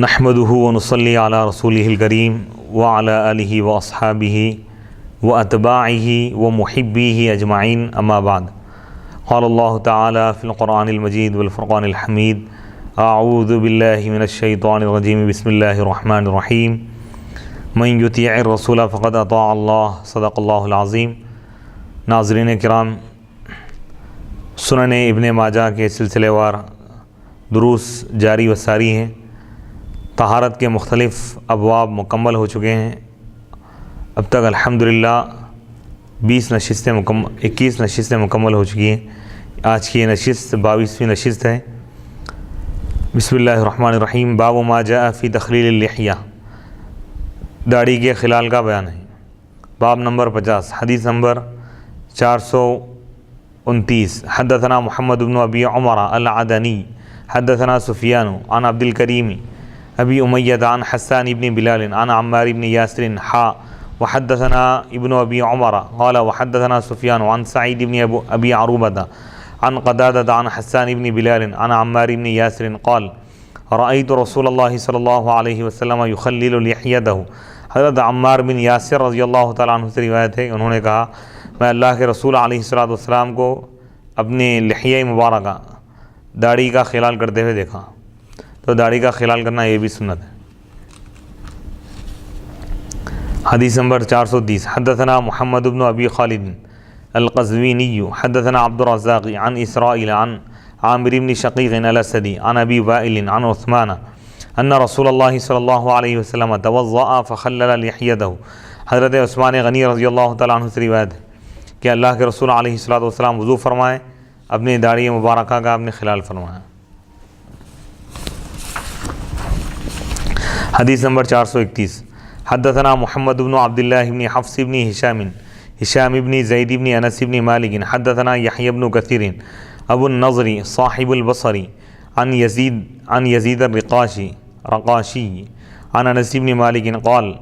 نحمده ونصلي على رسوله الكريم وعلى آله وأصحابه وأتباعه ومحبيه أجمعين أما بعد قال الله تعالى في القرآن المجيد والفرقان الحميد أعوذ بالله من الشيطان الرجيم بسم الله الرحمن الرحيم من يطيع الرسول فقد أطاع الله صدق الله العظيم۔ ناظرین کرام، سنن ابن ماجہ کے سلسلے وار دروس جاری و ساری ہیں۔ طہارت کے مختلف ابواب مکمل ہو چکے ہیں۔ اب تک الحمدللہ 21 نشستیں مکمل ہو چکی ہیں۔ آج کی یہ نشست 22ویں نشست ہے۔ بسم اللہ الرحمن الرحیم۔ باب ما جاء فی تخلیل اللحیہ، داڑھی کے خلال کا بیان ہے۔ باب نمبر 50، حدیث نمبر 429۔ حدثنا محمد بن ابی عمر العدنی حدثنا سفیان عن عبد الکریم ابی امیہ عن حسان بن بلال عن عمار بن یاسر وحدثنا ابن ابی عمر قال وحدثنا سفیان عن سعید بن ابی عروبہ عن قتادہ عن حسان بن بلال عن عمار بن یاسر قال رأیت رسول اللہ صلی اللہ علیہ وسلم یخلل لحیتہ۔ حضرت عمار بن یاسر رضی اللہ تعالیٰ عنہ سے روایت ہے، انہوں نے کہا میں اللہ کے رسول علیہ السلام کو اپنے لحیہ مبارکہ داڑھی کا خلال کرتے ہوئے دیکھا۔ تو داڑھی کا خلال کرنا یہ بھی سنت ہے۔ حدیث نمبر 430۔ حدثنا محمد بن ابی خالد القزوینی حدثنا عبد الرزاق عن اسرائیل عن عامر بن شقیق الاسدی عن ابی وائل عن عثمان ان رسول اللہ صلی اللہ علیہ وسلم توضأ فخلل لحیتہ۔ حضرت عثمان غنی رضی اللہ تعالیٰ عنہ سے روایت ہے کہ اللہ کے رسول علیہ السلام وضو فرمائے، اپنی داڑھی مبارکہ کا اپنے خلال فرمایا۔ حدیث نمبر 431۔ حدثنا محمد بن عبداللہ بن حفص بن ہشام بن زید بن انس بن مالک حدثنا یحیی بن کثیر ابو النضر صاحب البصری عن یزید الرقاشی عن انس بن مالک قال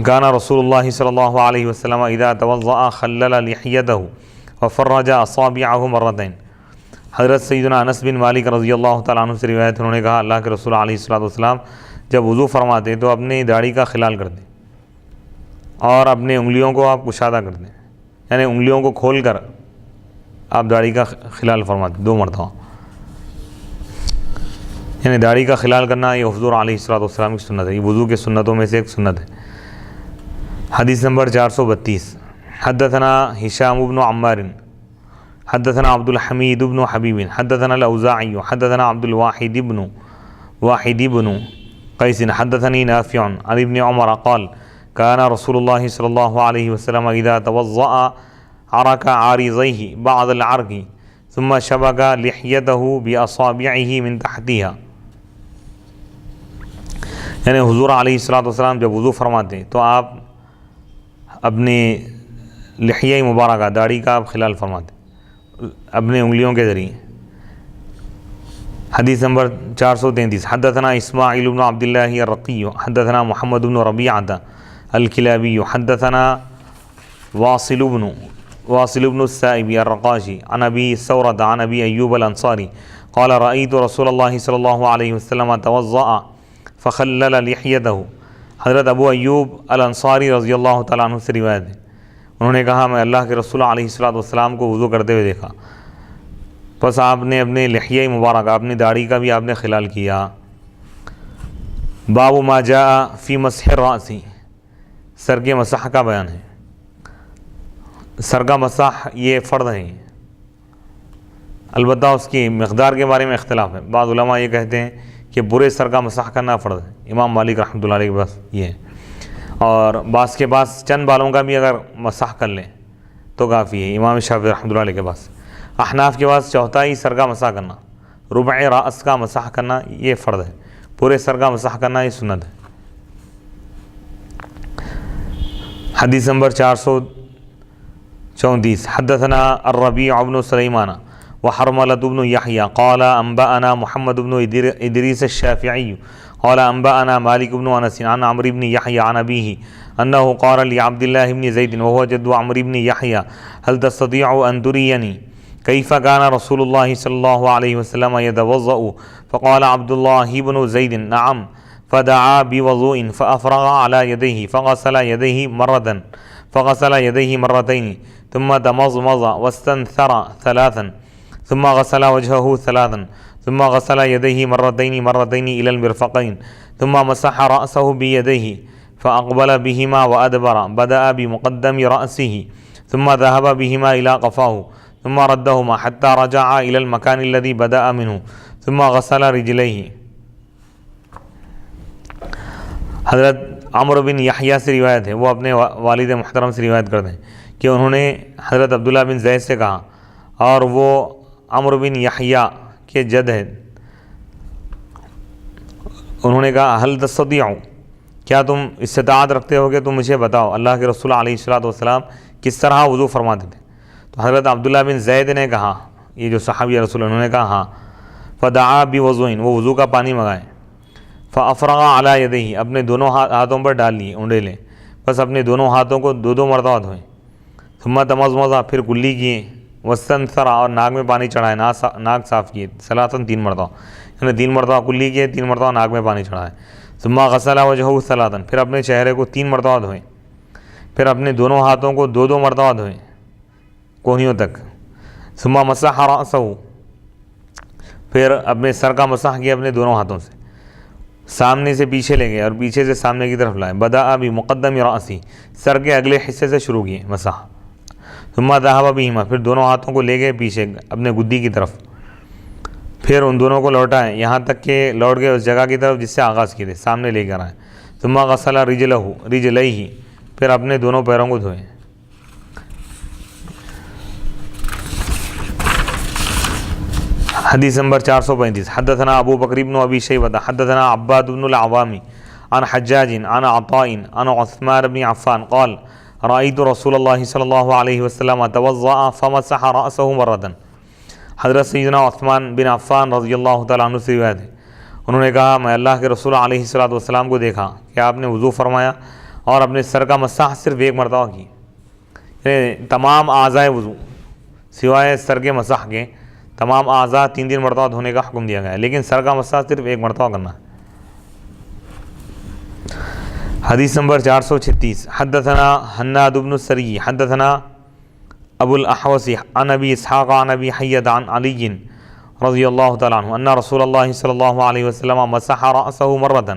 كان رسول اللہ صلی اللہ علیہ وسلم اذا توضأ خلل لحیتہ وفرج اصابعہ مرتين۔ حضرت سیدنا انس بن مالک رضی اللہ تعالیٰ عنہ سے روایت، انہوں نے کہا اللہ کے رسول علیہ السلام جب وضو فرماتے تو اپنی داڑھی کا خلال کرتے اور اپنے انگلیوں کو آپ کشادہ کرتے، یعنی انگلیوں کو کھول کر آپ داڑھی کا خلال فرماتے 2 مرتبہ، یعنی داڑھی کا خلال کرنا یہ حضور علیہ السلام کی سنت ہے، یہ وضو کے سنتوں میں سے ایک سنت ہے۔ حدیث نمبر 432۔ حدثنا ہشام بن عمار حدثنا عبد الحمید بن حبیب حدثنا الاوزاعی حدثنا عبد الواحد بن قیس حدثنی نافع عن ابن عمر قال كان رسول اللہ صلی اللہ علیہ وسلم اذا توضأ عرق عارضیہ بعد العرق ثم شبک لحیتہ باصابعہ من تحتها، یعنی حضور علیہ السلام جب وضو فرماتے تو آپ اپنے لحیہ مبارکہ داڑھی کا آپ خلال فرماتے اپنے انگلیوں کے ذریعے۔ حدیث نمبر 433۔ حدثنا اسماعیل بن عبداللہ الرقی حدثنا محمد بن ربیعہ الکلابی حدثنا واصل بن السائب الرقاشی عن ابی ثورۃ عن ابی ایوب الانصاری قال رأیت رسول اللہ صلی اللہ علیہ وسلم توضأ فخلل لحیتہ۔ حضرت ابو ایوب الانصاری رضی اللہ تعالیٰ عنہ سے روایت ہے، انہوں نے کہا میں اللہ کے رسول علیہ السلام کو وضو کرتے ہوئے دیکھا، بس آپ نے اپنے لحیہ مبارکہ اپنی داڑھی کا بھی آپ نے خلال کیا۔ باب ما جاء فی مسح الرأس، سر کے مسح کا بیان ہے۔ سر کا مسح یہ فرض ہے، البتہ اس کی مقدار کے بارے میں اختلاف ہے۔ بعض علماء یہ کہتے ہیں کہ پورے سر کا مسح کرنا فرض ہے، امام مالک رحمۃ اللہ علیہ کے پاس یہ ہے، اور بعض کے پاس چند بالوں کا بھی اگر مسح کر لیں تو کافی ہے، امام شافعی رحمۃ اللہ علیہ کے پاس۔ احناف کے پاس چوتھائی سر کا مسح کرنا، ربع راس کا مسح کرنا یہ فرض ہے، پورے سر کا مسح کرنا یہ سنت ہے۔ حدیث نمبر 434۔ حدثنا الربیع بن سلیمان وحرملة بن یحییٰ قال انبأنا محمد بن ادریس الشافعی قال انبأنا مالک بن انس عن عمرو بن یحییٰ عن ابیہ انه قال لعبد الله بن زید وهو جد عمرو بن یحییٰ هل تستطيع ان ترینی كيف كان رسول الله صلى الله عليه وسلم يتوضأ؟ فقال عبد الله بن زيد نعم، فدعا بوضوء فأفرغ على يديه فغسل يديه مرتين ثم تمضمض واستنثر ثلاثا ثم غسل وجهه ثلاثا ثم غسل يديه مرتين إلى المرفقين ثم مسح رأسه بيديه فأقبل بهما وأدبر، بدأ بمقدم رأسه ثم ذهب بهما إلى قفاه ثم ردهما حتى رجع إلى المكان الذي بدأ منه ثم غسل رجليه۔ حضرت عمرو بن یحییٰ سے روایت ہے، وہ اپنے والد محترم سے روایت کرتے ہیں کہ انہوں نے حضرت عبداللہ بن زید سے کہا، اور وہ عمرو بن یحییٰ کے جد ہیں، انہوں نے کہا حل تستطیع، کیا تم استطاعت رکھتے ہو کہ تم مجھے بتاؤ اللہ کے رسول علیہ الصلوۃ والسلام کس طرح وضو فرماتے تھے؟ تو حضرت عبداللہ بن زید نے کہا، یہ جو صحابی رسول انہوں نے کہا ہاں، فدعا بوضوء، وہ وضو کا پانی منگائیں، فافرغ علی یدیہ، اپنے دونوں ہاتھوں پر ڈال لیے انڈیلے، بس اپنے دونوں ہاتھوں کو دو مرتبہ دھوئیں، ثم تمضمض، پھر کلی کیے، واستنثر، اور ناک میں پانی چڑھائے، ناک صاف کیے، ثلاثاً 3 مرتبہ، یعنی 3 مرتبہ کلی کیے، 3 مرتبہ ناک میں پانی چڑھائے، ثم غسل وجہہ ثلاثاً، پھر اپنے چہرے کو 3 مرتبہ دھوئیں، پھر اپنے دونوں ہاتھوں کو 2 مرتبہ دھوئیں کونیوں تک، ثم مسح رأسہ، پھر اپنے سر کا مسح کیا اپنے دونوں ہاتھوں سے، سامنے سے پیچھے لے گئے اور پیچھے سے سامنے کی طرف لائے، بدأ بمقدم رأسی، سر کے اگلے حصے سے شروع کیے مسح، ثم ذهب بهما، پھر دونوں ہاتھوں کو لے گئے پیچھے اپنے گدی کی طرف، پھر ان دونوں کو لوٹائیں یہاں تک کہ لوٹ گئے اس جگہ کی طرف جس سے آغاز کیے تھے، سامنے لے کر آئیں، ثم غسل رجليه، پھر اپنے دونوں پیروں کو دھوئیں۔ حدیث نمبر 435، حدثنا ابو بکر بن ابی شیبہ حدثنا عباد بن العوام عن حجاج عن عطاء عن عثمان بن عفان قال رأيت رسول اللہ صلی اللہ علیہ وسلم توضأ فمسح رأسه مرة۔ حضرت سیدنا عثمان بن عفان رضی اللہ تعالیٰ عنہ سے روایت ہے، انہوں نے کہا میں اللہ کے رسول علیہ الصلوۃ والسلام کو دیکھا کہ آپ نے وضو فرمایا اور اپنے سر کا مسح صرف 1 مرتبہ کی، یعنی تمام اعضاء وضو سوائے سر کے مسح کے تمام اعضاء 3 مرتبہ دھونے کا حکم دیا گیا ہے، لیکن سر کا مسح صرف 1 مرتبہ کرنا ہے۔ حدیث نمبر 436، حدثنا حناد بن السری حدثنا ابو الاحوص عن ابی اسحاق عن ابی حیۃ عن علی رضی اللہ تعالیٰ عنہ ان رسول اللہ صلی اللہ علیہ وسلم مسح رأسہ مرة۔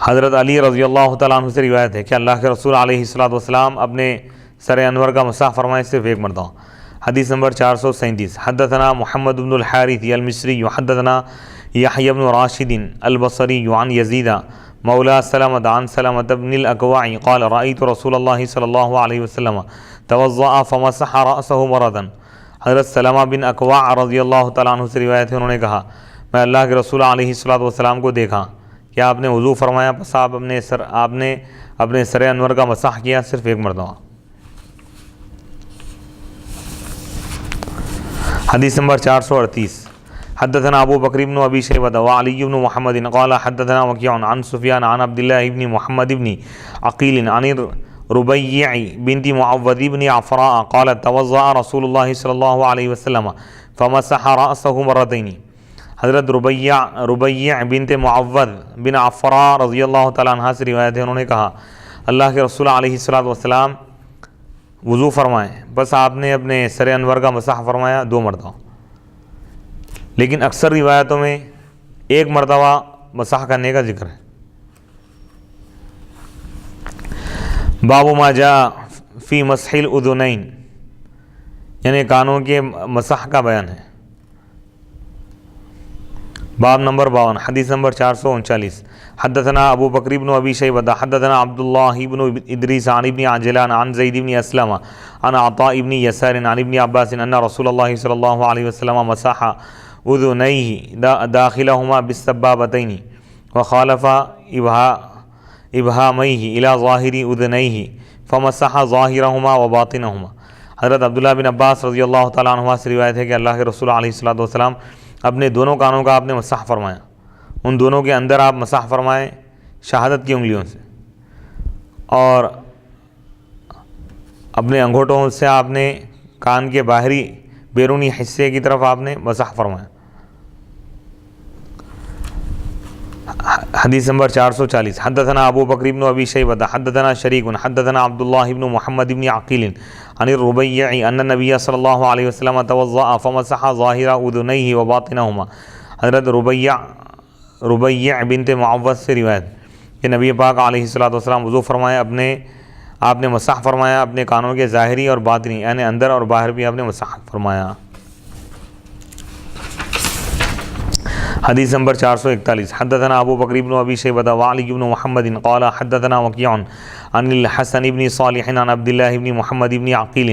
حضرت علی رضی اللہ تعالیٰ عنہ سے روایت ہے کہ اللہ کے رسول علیہ الصلوۃ والسلام اپنے سر انور کا مسح فرمائے صرف 1 مرتبہ۔ حدیث نمبر 437، حدثنا محمد بن الحارث المصری حدثنا یحییٰ بن راشد البصری عن یزید مولا سلمۃ عن سلمۃ بن الاکوع قال رأیت رسول اللہ صلی اللہ علیہ وسلم توضأ فمسح رأسہ مرة۔ حضرت سلمہ بن اکوع رضی اللہ تعالیٰ عنہ سے روایت ہے، انہوں نے کہا میں اللہ کے رسول علیہ الصلوۃ والسلام کو دیکھا کہ آپ نے وضو فرمایا، پس آپ نے اپنے سر انور کا مسح کیا صرف 1 مرتبہ۔ حدیث نمبر 438، حدثنا ابو بکر بن ابی شیبہ وعلی بن محمد قال حدثنا وکیع عن سفیان عن عبداللہ بن محمد بن عقیل عن ربیع بنت معوذ بن عفراء قالت توضأ رسول اللہ صلی اللہ علیہ وسلم فمسح رأسہ مرتين۔ حضرت ربیع بنت معوذ بن عفراء رضی اللہ تعالیٰ عنہ سے روایت ہے، انہوں نے کہا اللہ کے رسول علیہ الصلوۃ والسلام وضو فرمائیں، بس آپ نے اپنے سر انور کا مسح فرمایا 2 مرتبہ، لیکن اکثر روایتوں میں 1 مرتبہ مسح کرنے کا ذکر ہے۔ باب ما جاء فی مسح الاذنین، یعنی کانوں کے مسح کا بیان ہے۔ باب نمبر 52، حدیث نمبر 439، حدثنا ابو بکر بن ابی شیبہ حدثنا عبداللہ بن ادریس عن ابن عجلان عن زید بن اسلم عن عطاء بن یسار عن ابن عباس ان رسول اللہ صلی اللہ علیہ وسلم مسح اذنیہ داخلہما بالسبابتین وخالف ابہامیہ الی ظاہر اذنیہ فمسح ظاہرہما وباطنہما۔ حضرت عبداللہ بن عباس رضی اللہ تعالیٰ عنہ سے روایت ہے کہ اللہ کے رسول علیہ الصلوۃ والسلام اپنے دونوں کانوں کا آپ نے مسح فرمایا، ان دونوں کے اندر آپ مسح فرمائیں شہادت کی انگلیوں سے، اور اپنے انگوٹھوں سے آپ نے کان کے باہری بیرونی حصے کی طرف آپ نے مسح فرمایا۔ حدیث نمبر 440 حدثنا ابو بکر بن ابی شیبہ حدثنا شریک حدثنا عبداللہ بن محمد بن عقیل عن الربیع ان النبی صلی اللہ علیہ وسلم توضأ فمسح ظاہر اذنیہ وباطنہما۔ حضرت ربیع بنت معوذ سے روایت کہ نبی پاک علیہ الصلوۃ والسلام وضو فرمایا، آپ نے مسح فرمایا اپنے کانوں کے ظاہری اور باطنی، یعنی اندر اور باہر بھی آپ نے مسح فرمایا۔ حدیث نمبر 441 حدثنا ابو بکر بن ابی شیبہ وعلی بن محمد قال حدثنا وکیع عن الحسن بن صالح عن عبد الله بن محمد بن عقیل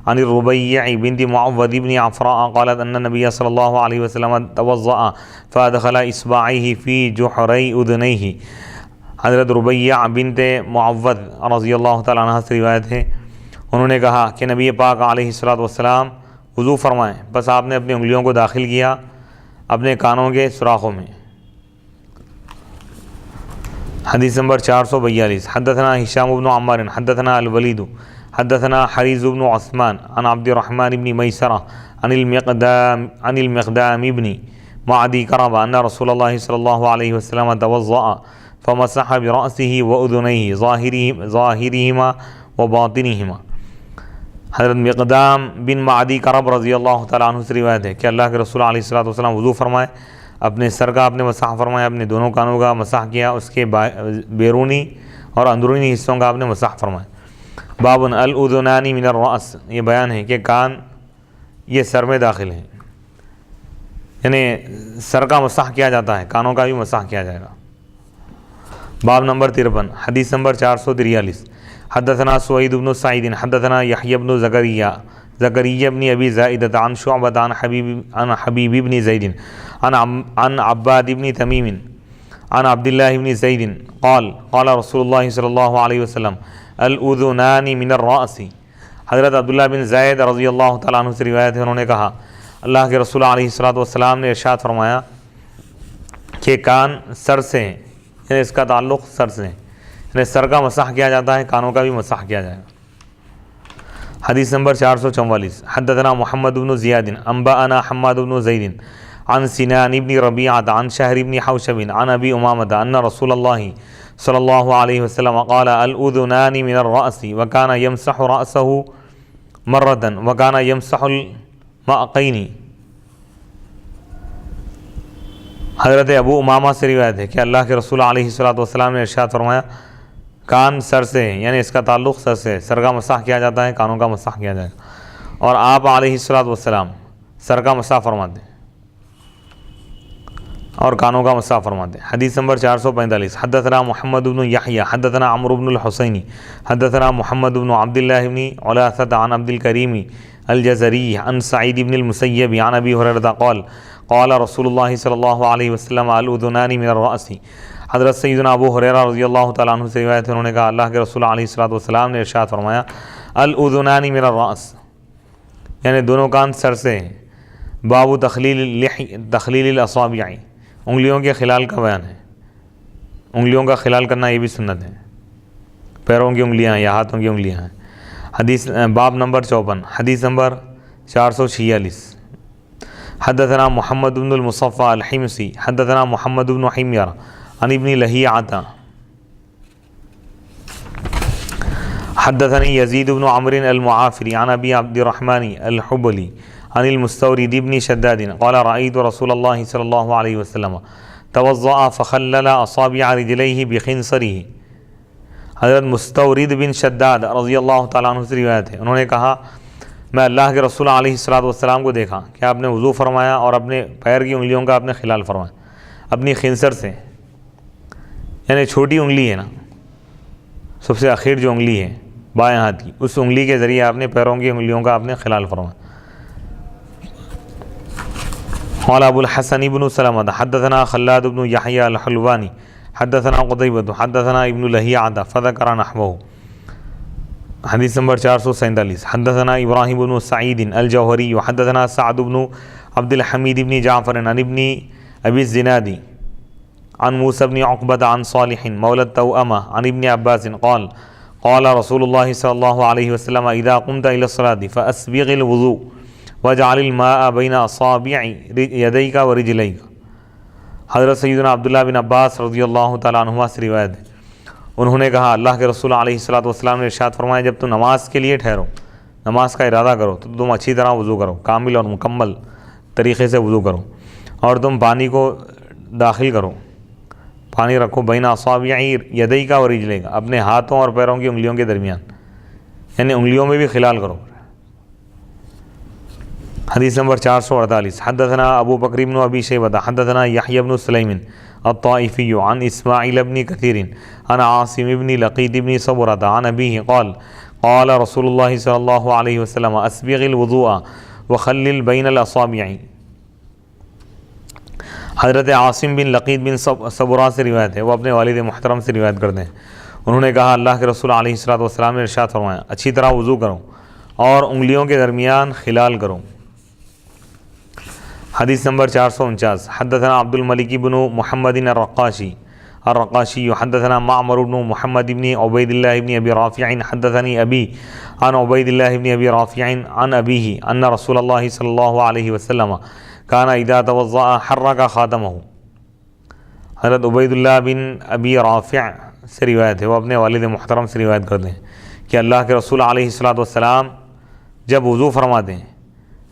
عن الربیع بنت معوذ بن عفراء قالت ان النبي صلی اللہ علیہ وسلم توضأ فادخل اصبعيه في جحری اذنیہ۔ حضرت ربیع بنت معوذ رضی اللہ تعالیٰ عنہ سے روایت ہے، انہوں نے کہا کہ نبی پاک علیہ الصلوۃ والسلام وضو فرمائیں، بس آپ نے اپنی انگلیوں کو داخل کیا اپنے کانوں کے سوراخوں میں۔ حدیث نمبر 442 حدثنا ہشام بن عمار حدثنا الولید حدثنا حریز بن عثمان عن عبد الرحمن بن میسرہ عن المقدام بن معدی کرب ان رسول اللہ صلی اللہ علیہ وسلم توضأ فمسح برأسه وأذنيه ظاہرہما وباطنہما۔ حضرت مقدام بن معدی کرب رضی اللہ تعالیٰ عنہ سے روایت ہے کہ اللہ کے رسول علیہ الصلوۃ والسلام وضو فرمائے، اپنے سر کا آپ نے مسح فرمایا، اپنے دونوں کانوں کا مسح کیا، اس کے بیرونی اور اندرونی حصوں کا آپ نے مسح فرمایا۔ باب الاذنان من الرأس، یہ بیان ہے کہ کان یہ سر میں داخل ہیں، یعنی سر کا مسح کیا جاتا ہے، کانوں کا بھی مسح کیا جائے گا۔ باب نمبر 53 حدیث نمبر 443 حدثنا سوید بن سعید حدثنا یحیی بن زکریا بن ابی زائدۃ عن شعبۃ عن حبیب بن زید عن عباد بن تمیم عن عبد اللہ بن زید قال قال رسول اللہ صلی اللہ علیہ وسلم الاذنان من الرأس۔ حضرت عبداللہ بن زید رضی اللہ تعالیٰ عنہ سے روایت ہے، انہوں نے کہا اللہ کے رسول علیہ الصلوۃ والسلام نے ارشاد فرمایا کہ کان سر سے ہیں، یعنی اس کا تعلق سر سے ہے، یعنی سر کا مسح کیا جاتا ہے، کانوں کا بھی مسح کیا جائے گا۔ حدیث نمبر 444 حدثنا محمد بن زیاد انبأنا حماد بن زید عن سنان بن ربیعۃ عن شہر بن حوشب عن ابی امامۃ ان رسول اللہ صلی اللہ علیہ وسلم قال الاذنان من الرأس وكان يمسح رأسه مرة وكان يمسح المعقین۔ حضرت ابو امامہ سے روایت ہے کہ اللہ کے رسول علیہ الصلوۃ والسلام نے ارشاد فرمایا کان سر سے ہیں، یعنی اس کا تعلق سر سے، سر کا مسح کیا جاتا ہے، کانوں کا مسح کیا جائے گا، اور آپ علیہ الصلوۃ والسلام سر کا مسح فرماتے ہیں اور کانوں کا مسح فرماتے ہیں۔ حدیث نمبر 445 حدثنا محمد بن یحیی حدثنا عمرو بن الحسین حدثنا محمد بن عبد اللہ بن علاثۃ عن عبد الکریم الجزری عن سعید بن المسیب عن ابی ہریرہ قال قال رسول اللہ صلی اللہ علیہ وسلم الاذنان من الرأس۔ حضرت سیدنا ابو ہریرہ رضی اللہ تعالیٰ عنہ سے روایت ہے، انہوں نے کہا اللہ کے رسول علیہ الصلوۃ والسلام نے ارشاد فرمایا الاذنان من الرأس، یعنی دونوں کان سر سے ہیں۔ باب تخلیل الاصابع، انگلیوں کے خلال کا بیان ہے، انگلیوں کا خلال کرنا یہ بھی سنت ہے، پیروں کی انگلیاں یا ہاتھوں کی انگلیاں ہیں۔ حدیث باب نمبر 54 حدیث نمبر 446 حدثنا محمد بن المصفى الحمصی حدثنا محمد بن حمیر عن ابن لہیعۃ حدثني يزيد بن عمرو المعافري عن ابي عبد الرحمن الحبلي عن المستورد بن شداد قال رأيت رسول الله صلى الله عليه وسلم توضأ فخلل اصابع رجليه بخنصره۔ حضرت مستورد بن شداد رضی اللہ تعالیٰ عنہ سے روایت ہے، انہوں نے کہا میں اللہ کے رسول علیہ الصلوۃ والسلام کو دیکھا کہ آپ نے وضو فرمایا اور اپنے پیر کی انگلیوں کا آپ نے خلال فرمایا اپنی خنصر سے، یعنی چھوٹی انگلی ہے نا، سب سے اخیر جو انگلی ہے بائیں ہاتھ کی، اس انگلی کے ذریعے آپ نے پیروں کی انگلیوں کا آپ نے خلال فرمایا۔ قال ابو الحسن بن سلمۃ حدثنا خلاد بن یحیی الحلوانی حدثنا قتیبۃ حدثنا ابن لہیعۃ فذکر نحوہ۔ حدیث نمبر 447 حدثنا ابراہیم بن سعید الجوہری حدثنا سعد بن عبد الحمید بن جعفر عن ابن ابی الزناد عن موسى بن عقبة عن صالح مولى التوأمة عن ابن عباس قال قال رسول اللہ صلی اللہ علیہ وسلم اذا قمت الى الصلاة فاسبغ الوضوء واجعل الماء بین اصابع یدیک ورجلیک۔ حضرت سیدنا عبداللہ بن عباس رضی اللہ تعالیٰ عنہما سے روایت ہے، انہوں نے کہا اللہ کے رسول علیہ الصلوۃ والسلام نے ارشاد فرمایا جب تم نماز کے لیے ٹھہرو، نماز کا ارادہ کرو تو تم اچھی طرح وضو کرو، کامل اور مکمل طریقے سے وضو کرو، اور تم پانی کو داخل کرو، پانی رکھو بین اصابع یدیک ورجلیک، اپنے ہاتھوں اور پیروں کی انگلیوں کے درمیان، یعنی انگلیوں میں بھی خلال کرو۔ حدیث نمبر 448 حدثنا ابو بکر بن ابی شیبہ حدثنا یحیی بن سلیم الطائفی عن اسماعیل بن کثیر عن عاصم بن لقید بن صبرہ عن ابیہ قال قال رسول اللہ صلی اللہ علیہ وسلم اسبغ الوضوء وخلل بین الاصابع۔ حضرت عاصم بن لقید بن صبرہ سے روایت ہے، وہ اپنے والد محترم سے روایت کرتے ہیں، انہوں نے کہا اللہ کے رسول علیہ الصلوۃ والسلام نے ارشاد فرمایا اچھی طرح وضو کرو اور انگلیوں کے درمیان خلال کرو۔ حدیث نمبر 449 حدثنا عبد الملک بن محمد الرقاشی حدثنا معمر بن محمد بن عبید اللہ بن ابی رافع حدثنی ابی عن عبید اللہ بن ابی رافع عن ابیہ ان رسول اللہ صلی اللہ علیہ وسلم کان اذا توضأ حرک خاتمہ۔ حضرت عبید اللہ بن ابی رافع سے روایت ہے، وہ اپنے والد محترم سے روایت کرتے ہیں کہ اللہ کے رسول علیہ الصلوۃ والسلام جب وضو فرماتے ہیں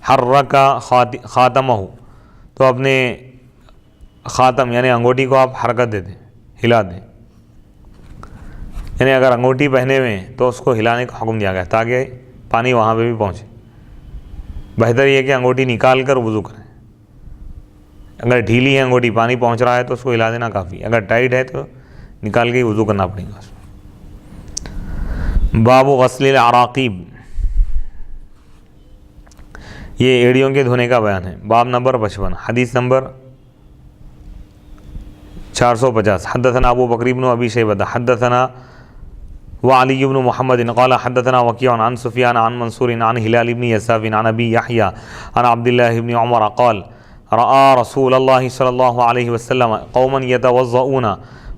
حرک خاتمہ تو اپنے خاتم یعنی انگوٹھی کو آپ حرکت دے دیں، ہلا دیں، یعنی اگر انگوٹھی پہنے ہوئے ہیں تو اس کو ہلانے کا حکم دیا گیا تاکہ پانی وہاں پہ بھی پہنچے۔ بہتر یہ کہ انگوٹھی نکال کر وضو کریں، اگر ڈھیلی ہے انگوٹھی پانی پہنچ رہا ہے تو اس کو ہلا دینا کافی، اگر ٹائٹ ہے تو نکال کے ہی وضو کرنا پڑے گا۔ باب غسل العراقیب، یہ ایڑیوں کے دھونے کا بیان ہے۔ باب نمبر 55 حدیث نمبر 450 حدثنا ابو بکر بن ابی شیبہ حدثنا وعلی بن محمد قال حدثنا وکیع عن سفیان عن منصور عن ہلال بن یساف عن ابی یحیی عن عبد اللہ بن عمر قال رأى رسول اللہ صلی اللہ علیہ وسلم قوما يتوضؤون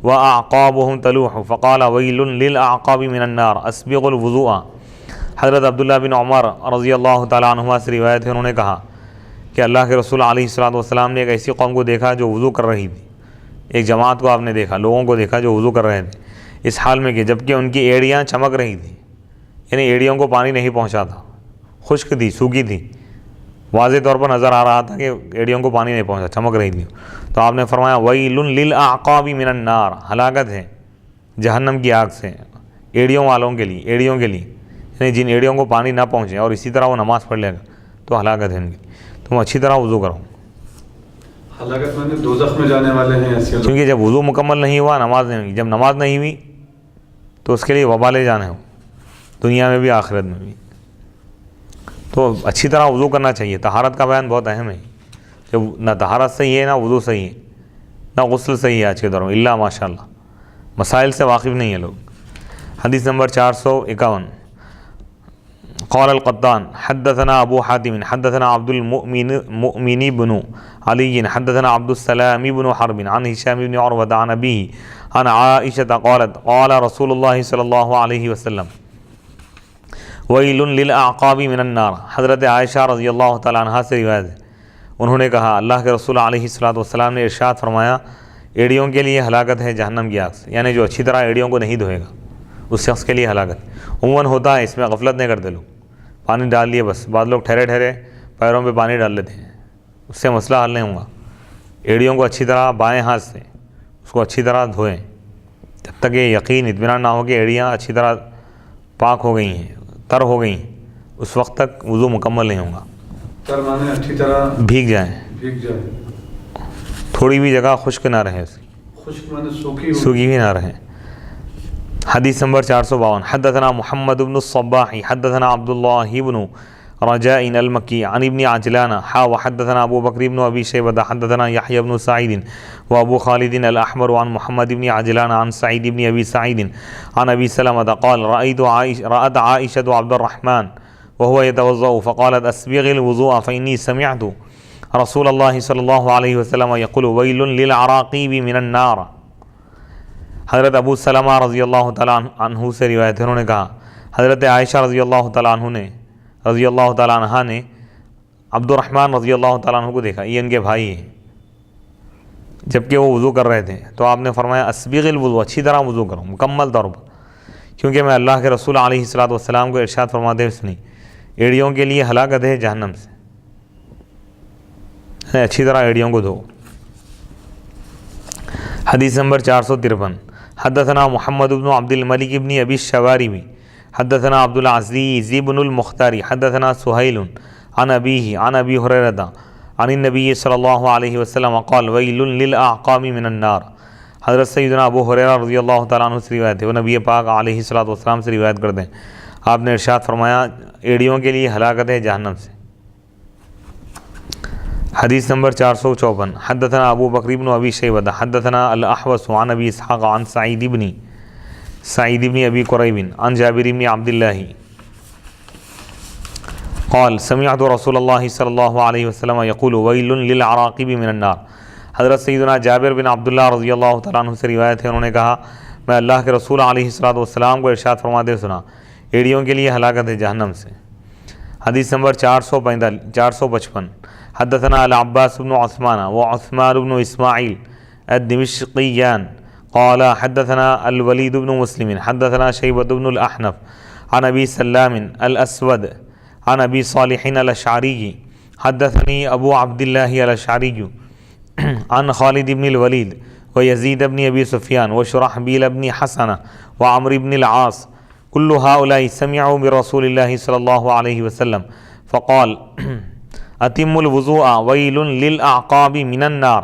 واعقابهم تلوح فقال ویل للاعقاب من النار اسبغوا الوضوء۔ حضرت عبداللہ بن عمر رضی اللہ تعالیٰ عنہما سے روایت ہے، انہوں نے کہا کہ اللہ کے رسول علیہ الصلوۃ والسلام نے ایک ایسی قوم کو دیکھا جو وضو کر رہی تھی، ایک جماعت کو آپ نے دیکھا، لوگوں کو دیکھا جو وضو کر رہے تھے، اس حال میں کہ جبکہ ان کی ایڑیاں چمک رہی تھیں، یعنی ایڑیوں کو پانی نہیں پہنچا تھا، خشک تھی، سوکھی تھی، واضح طور پر نظر آ رہا تھا کہ ایڑیوں کو پانی نہیں پہنچا، چمک رہی تھی، تو آپ نے فرمایا ویل للاعقاب من النار، ہلاکت ہے جہنم کی آگ سے ایڑیوں والوں کے لیے، ایڑیوں کے لیے، یعنی جن ایڑیوں کو پانی نہ پہنچے اور اسی طرح وہ نماز پڑھ لے گا تو ہلاکت ہے ان کی، تم اچھی طرح وضو کرو۔ ہلاکت میں دوزخ میں جانے والے ہیں ایسے، کیونکہ جب وضو مکمل نہیں ہوا نماز نہیں ہوئی، جب نماز نہیں ہوئی تو اس کے لیے وبالے جانے ہو، دنیا میں بھی آخرت میں بھی۔ تو اچھی طرح وضو کرنا چاہیے، طہارت کا بیان بہت اہم ہے، جب نہ طہارت صحیح ہے نہ وضو صحیح ہے نہ غسل صحیح ہے آج کے دور میں، اللہ ماشاء اللہ مسائل سے واقف نہیں ہیں لوگ۔ حدیث نمبر 451 قال القطان حدثنا ابو حاتم حدثنا عبد المؤمن بن علی حدثنا عبد السلام بن حرب عن هشام بن عروة عن ابیہ عن عائشة قالت قال رسول اللہ صلی اللہ علیہ وسلم ویل للاعقاب من النار۔ حضرت عائشہ رضی اللہ تعالیٰ عنہ سے روایت ہے، انہوں نے کہا اللہ کے رسول علیہ الصلوۃ والسلام نے ارشاد فرمایا ایڑیوں کے لیے ہلاکت ہے جہنم کی آگ سے، یعنی جو اچھی طرح ایڑیوں کو نہیں دھوئے گا اس شخص کے لیے ہلاکت۔ عموماً ہوتا ہے، اس میں غفلت نہیں کرتے لوگ، پانی ڈال لیے بس، بعض لوگ ٹھہرے ٹھہرے پیروں پہ پانی ڈال لیتے ہیں، اس سے مسئلہ حل نہیں ہوگا۔ ایڑیوں کو اچھی طرح بائیں ہاتھ سے اس کو اچھی طرح دھوئیں، جب تک یہ یقین اطمینان نہ ہو کہ ایڑیاں اچھی طرح پاک ہو گئی ہیں، تر ہو گئی ہیں، اس وقت تک وضو مکمل نہیں ہوگا۔ تر مانے اچھی طرح بھیگ جائیں، تھوڑی بھی جگہ خشک نہ رہے، اس کی خشک مانے سوکھی بھی نہ رہے۔ حدیث نمبر 452 حدثنا محمد بن الصباح حدثنا عبد الله بن رجاء المکی عن ابن عجلان وحدثنا ابو بکر بن ابی شیبہ حدثنا یحیی بن سعید وابو خالد الاحمر عن محمد بن عجلان عن سعید بن ابی سعید عن ابی سلمة قال رأت عائشة عبد الرحمن وهو يتوضأ فقالت اسبغ الوضوء فإني سمعت رسول اللہ صلی اللہ علیہ وسلم یقول ویل للعراقیب من النار۔ حضرت ابو سلمہ رضی اللہ تعالیٰ عنہ سے روایت ہے، انہوں نے کہا حضرت عائشہ رضی اللہ تعالیٰ عنہ نے عبد الرحمن رضی اللہ تعالیٰ عنہ کو دیکھا، یہ ان کے بھائی ہیں، جبکہ وہ وضو کر رہے تھے، تو آپ نے فرمایا اسبغ الوضو، اچھی طرح وضو کرو مکمل طور پر، کیونکہ میں اللہ کے رسول علیہ الصلوۃ والسلام کو ارشاد فرماتے ہوئے سنی ایڑیوں کے لیے ہلاکت ہے جہنم سے، اچھی طرح ایڑیوں کو دھو۔ حدیث نمبر 453 حدثنا محمد بن عبد الملک بن ابی الشواربی حدثنا عبد العزیز بن المختاری حدثنا سہیل عن ابیہ عن ابی ہریرہ عن النبی صلی اللہ علیہ وسلم قال ویل للاعقاب من النار۔ حضرت سیدنا ابو ہریرہ رضی اللہ تعالیٰ عنہ سے روایت ہے، وہ نبی پاک علیہ الصلوۃ والسلام سے روایت کرتے ہیں، آپ نے ارشاد فرمایا ایڑیوں کے لیے ہلاکت ہے جہنم سے۔ حدیث نمبر 454 حدثنا ابو بکر بن ابی شیبہ حدثنا الاحوص عن ابی اسحاق عن سعید بن ابی قریب عن جابر بن عبد اللہ قال سمعت رسول اللہ صلی اللہ علیہ وسلم یقول ویل للعراقب من النار۔ حضرت سیدنا جابر بن عبداللہ رضی اللہ تعالیٰ عنہ سے روایت ہے، انہوں نے کہا میں اللہ کے رسول علیہ الصلوۃ والسلام کو ارشاد فرماتے سنا ایڑیوں کے لیے ہلاکت ہے جہنم سے۔ حدیث نمبر 455 حدثنا العباس بن عثمان وعثمان بن اسماعیل الدمشقیان قال حدثنا الولید بن مسلم حدثنا شیبۃ بن الاحنف عن ابی سلام الاسود عن ابی صالح الاشعری حدثنی ابو عبداللہ الاشعری عن خالد بن الولید ویزید بن ابی سفیان وشرحبیل بن حسنہ وعمر بن العاص كل هؤلاء سمعوا برسول الله صلی اللہ علیہ وسلم فقال اتم الوضوء ویل للاعقاب من النار۔